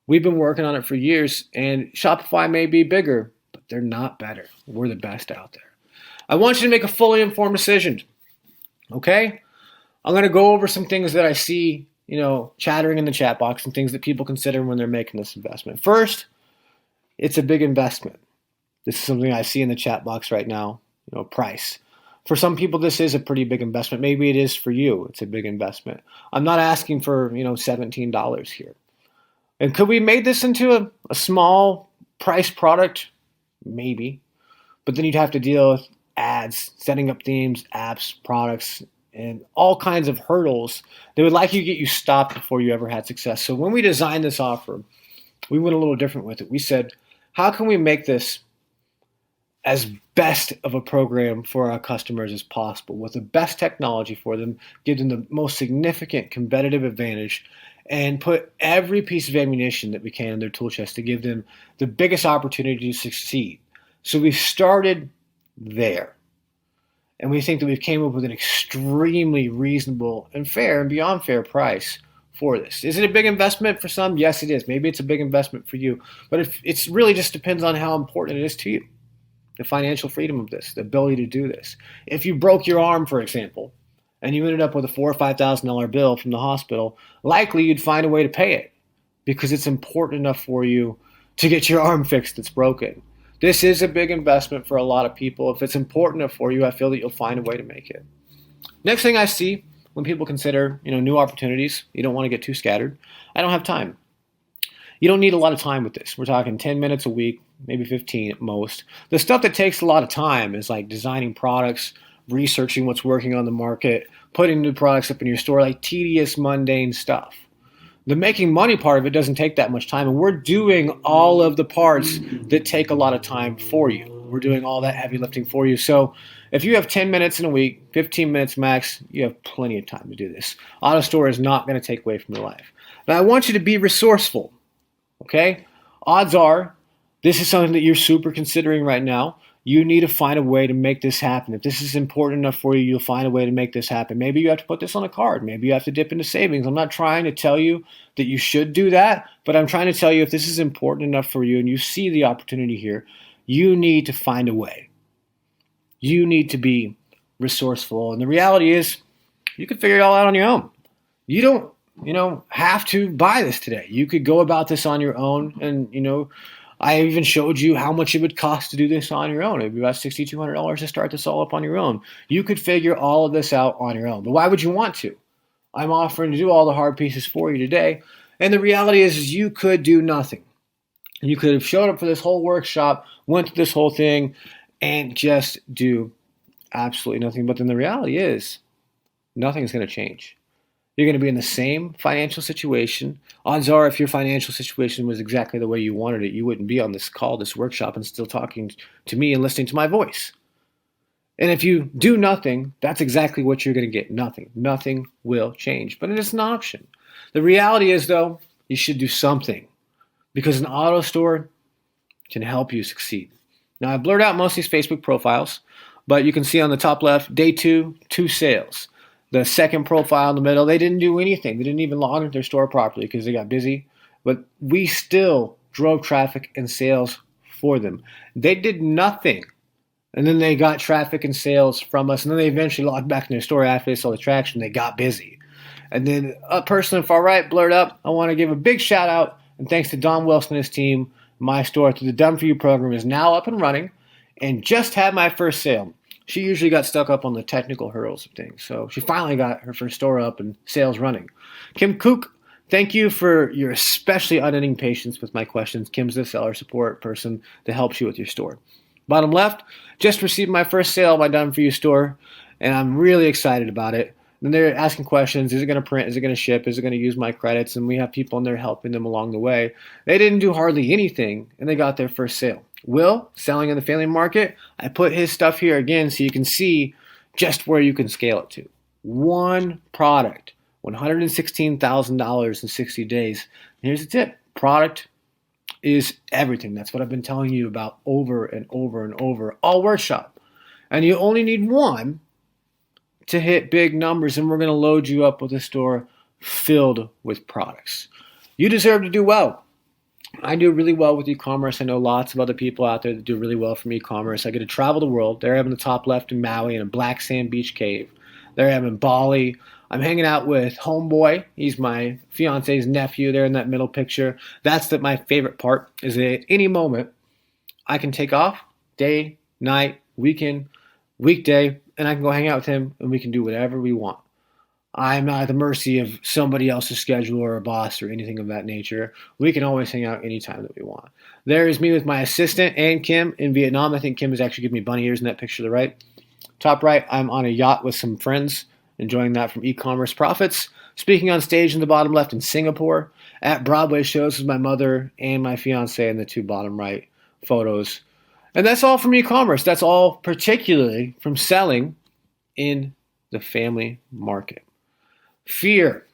[SPEAKER 1] We've been working on it for years, and Shopify may be bigger, but they're not better. We're the best out there. I want you to make a fully informed decision, okay? I'm going to go over some things that I see, chattering in the chat box and things that people consider when they're making this investment. First, it's a big investment. This is something I see in the chat box right now, price. For some people, this is a pretty big investment. Maybe it is for you. It's a big investment. I'm not asking for, $17 here. And could we make this into a small price product? Maybe. But then you'd have to deal with ads, setting up themes, apps, products, and all kinds of hurdles that would likely get you stopped before you ever had success. So when we designed this offer, we went a little different with it. We said, how can we make this as best of a program for our customers as possible with the best technology for them, give them the most significant competitive advantage, and put every piece of ammunition that we can in their tool chest to give them the biggest opportunity to succeed. So we've started there. And we think that we've came up with an extremely reasonable and fair and beyond fair price for this. Is it a big investment for some? Yes, it is. Maybe it's a big investment for you. But if it's really just depends on how important it is to you. The financial freedom of this, the ability to do this. If you broke your arm, for example, and you ended up with a $4,000 or $5,000 bill from the hospital, likely you'd find a way to pay it because it's important enough for you to get your arm fixed that's broken. This is a big investment for a lot of people. If it's important enough for you, I feel that you'll find a way to make it. Next thing I see when people consider, new opportunities, you don't want to get too scattered. I don't have time. You don't need a lot of time with this. We're talking 10 minutes a week, maybe 15 at most. The stuff that takes a lot of time is like designing products, researching what's working on the market, putting new products up in your store, like tedious, mundane stuff. The making money part of it doesn't take that much time, and we're doing all of the parts that take a lot of time for you. We're doing all that heavy lifting for you. So if you have 10 minutes in a week, 15 minutes max, you have plenty of time to do this. Autostore is not going to take away from your life. Now, I want you to be resourceful, okay? Odds are this is something that you're super considering right now. You need to find a way to make this happen. If this is important enough for you, you'll find a way to make this happen. Maybe you have to put this on a card. Maybe you have to dip into savings. I'm not trying to tell you that you should do that, but I'm trying to tell you if this is important enough for you and you see the opportunity here, you need to find a way. You need to be resourceful. And the reality is you can figure it all out on your own. You don't, have to buy this today. You could go about this on your own and, I even showed you how much it would cost to do this on your own. It would be about $6,200 to start this all up on your own. You could figure all of this out on your own. But why would you want to? I'm offering to do all the hard pieces for you today. And the reality is you could do nothing. You could have showed up for this whole workshop, went through this whole thing, and just do absolutely nothing. But then the reality is nothing's going to change. You're going to be in the same financial situation. Odds are if your financial situation was exactly the way you wanted it, you wouldn't be on this call, this workshop, and still talking to me and listening to my voice. And if you do nothing, that's exactly what you're going to get. Nothing. Nothing will change. But it is an option. The reality is, though, you should do something because an auto store can help you succeed. Now, I blurred out most of these Facebook profiles, but you can see on the top left, day 2 sales. The second profile in the middle, they didn't do anything. They didn't even log into their store properly because they got busy. But we still drove traffic and sales for them. They did nothing. And then they got traffic and sales from us. And then they eventually logged back in their store after they saw the traction. They got busy. And then a person on the far right, blurred up, I want to give a big shout out and thanks to Don Wilson and his team. My store through the Done For You program is now up and running and just had my first sale. She usually got stuck up on the technical hurdles of things. So she finally got her first store up and sales running. Kim Kook, thank you for your especially unending patience with my questions. Kim's the seller support person that helps you with your store. Bottom left, just received my first sale by Done For You store, and I'm really excited about it. And they're asking questions. Is it going to print? Is it going to ship? Is it going to use my credits? And we have people in there helping them along the way. They didn't do hardly anything, and they got their first sale. Will, selling in the family market, I put his stuff here again so you can see just where you can scale it to. One product, $116,000 in 60 days. And here's the tip. Product is everything. That's what I've been telling you about over and over and over, all workshop. And you only need one to hit big numbers, and we're going to load you up with a store filled with products. You deserve to do well. I do really well with e-commerce. I know lots of other people out there that do really well from e-commerce. I get to travel the world. There I am in the top left in Maui in a black sand beach cave. There I am in Bali. I'm hanging out with Homeboy. He's my fiance's nephew there in that middle picture. That's my favorite part is that at any moment I can take off, day, night, weekend, weekday, and I can go hang out with him and we can do whatever we want. I'm not at the mercy of somebody else's schedule or a boss or anything of that nature. We can always hang out anytime that we want. There is me with my assistant and Kim in Vietnam. I think Kim is actually giving me bunny ears in that picture to the right. Top right, I'm on a yacht with some friends, enjoying that from e-commerce profits. Speaking on stage in the bottom left in Singapore. At Broadway shows with my mother and my fiance in the two bottom right photos. And that's all from e-commerce. That's all particularly from selling in the family market. Fear.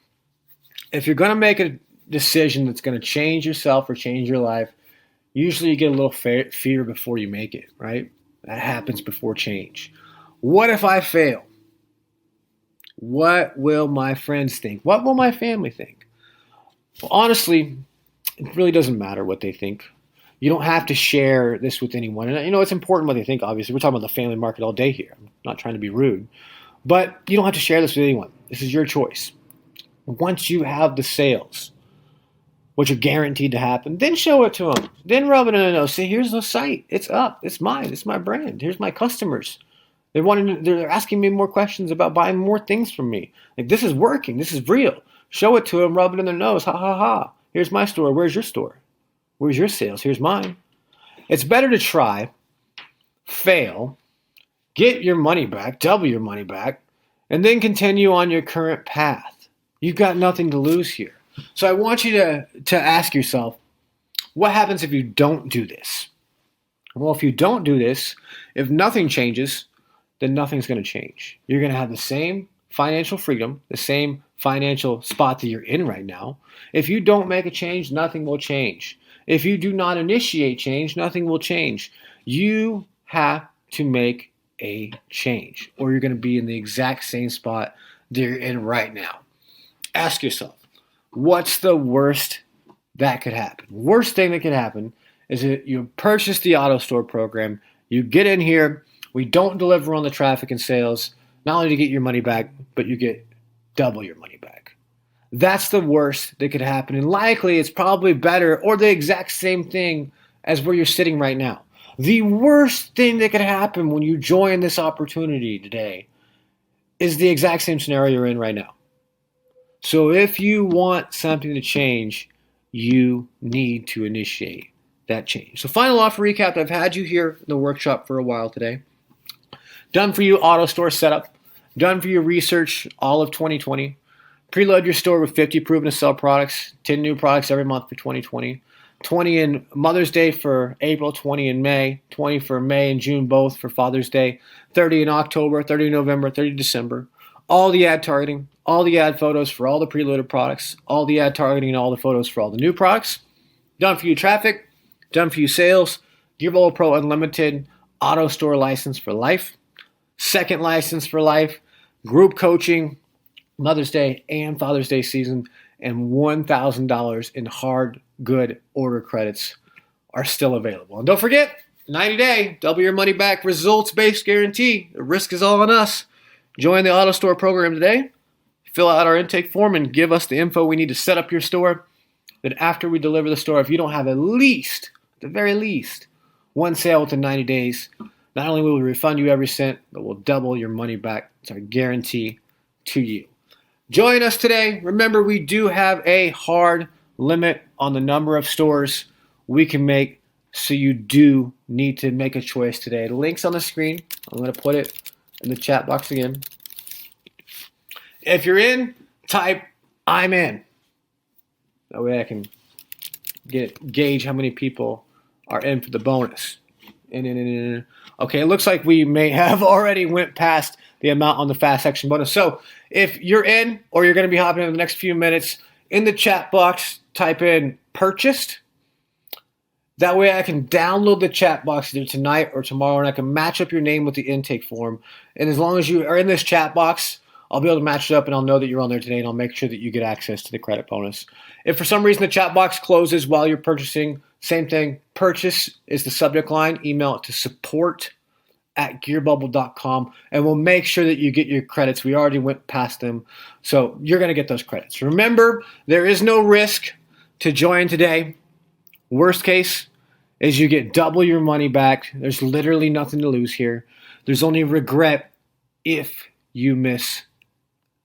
[SPEAKER 1] If you're going to make a decision that's going to change yourself or change your life, usually you get a little fear before you make it, right? That happens before change. What if I fail? What will my friends think? What will my family think? Well, honestly, it really doesn't matter what they think. You don't have to share this with anyone. And it's important what they think, obviously. We're talking about the family market all day here. I'm not trying to be rude. But you don't have to share this with anyone. This is your choice. Once you have the sales, which are guaranteed to happen, then show it to them. Then rub it in the nose. Say, here's the site. It's up. It's mine. It's my brand. Here's my customers. They're asking me more questions about buying more things from me. Like, this is working. This is real. Show it to them. Rub it in their nose. Ha, ha, ha. Here's my store. Where's your store? Where's your sales? Here's mine. It's better to try, fail, get your money back, double your money back, and then continue on your current path. You've got nothing to lose here. So I want you to ask yourself, what happens if you don't do this? Well, if you don't do this, if nothing changes, then nothing's going to change. You're going to have the same financial freedom, the same financial spot that you're in right now. If you don't make a change, nothing will change. If you do not initiate change, nothing will change. You have to make a change, or you're going to be in the exact same spot that you're in right now. Ask yourself, what's the worst that could happen? Worst thing that could happen is that you purchase the Autostore program, you get in here, we don't deliver on the traffic and sales, not only to get your money back, but you get double your money back. That's the worst that could happen. And likely it's probably better or the exact same thing as where you're sitting right now. The worst thing that could happen when you join this opportunity today is the exact same scenario you're in right now. So if you want something to change, you need to initiate that change. So final offer recap, I've had you here in the workshop for a while today. Done for you Autostore setup. Done for you research all of 2020. Preload your store with 50 proven to sell products, 10 new products every month for 2020. 20 in Mother's Day for April, 20 in May, 20 for May and June both for Father's Day, 30 in October, 30 in November, 30 in December. All the ad targeting, all the ad photos for all the preloaded products, all the ad targeting and all the photos for all the new products. Done for you traffic, done for you sales, Gearbowl Pro Unlimited, Autostore license for life, second license for life, group coaching, Mother's Day and Father's Day season, and $1,000 in hard good order credits are still available. And don't forget, 90-day, double your money back, results-based guarantee. The risk is all on us. Join the Autostore program today. Fill out our intake form and give us the info we need to set up your store. Then after we deliver the store, if you don't have at the very least, one sale within 90 days, not only will we refund you every cent, but we'll double your money back. It's our guarantee to you. Join us today. Remember, we do have a hard limit on the number of stores we can make, so you do need to make a choice today. The link's on the screen. I'm going to put it in the chat box again. If you're in, type I'm in. That way I can gauge how many people are in for the bonus. In. Okay, it looks like we may have already went past the amount on the fast section bonus. So if you're in, or you're going to be hopping in the next few minutes, in the chat box, type in purchased. That way I can download the chat box either tonight or tomorrow, and I can match up your name with the intake form. And as long as you are in this chat box, I'll be able to match it up, and I'll know that you're on there today, and I'll make sure that you get access to the credit bonus. If for some reason the chat box closes while you're purchasing, same thing. Purchase is the subject line. Email it to support@gearbubble.com, and we'll make sure that you get your credits. We already went past them, so you're going to get those credits. Remember, there is no risk to join today. Worst case is you get double your money back. There's literally nothing to lose here. There's only regret if you miss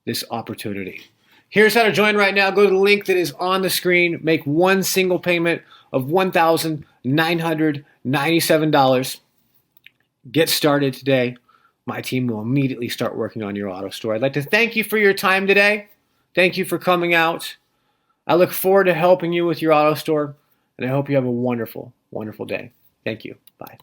[SPEAKER 1] this opportunity. Here's how to join right now. Go to the link that is on the screen. Make one single payment of $1,997. Get started today. My team will immediately start working on your Autostore. I'd like to thank you for your time today. Thank you for coming out. I look forward to helping you with your Autostore, and I hope you have a wonderful, wonderful day. Thank you. Bye.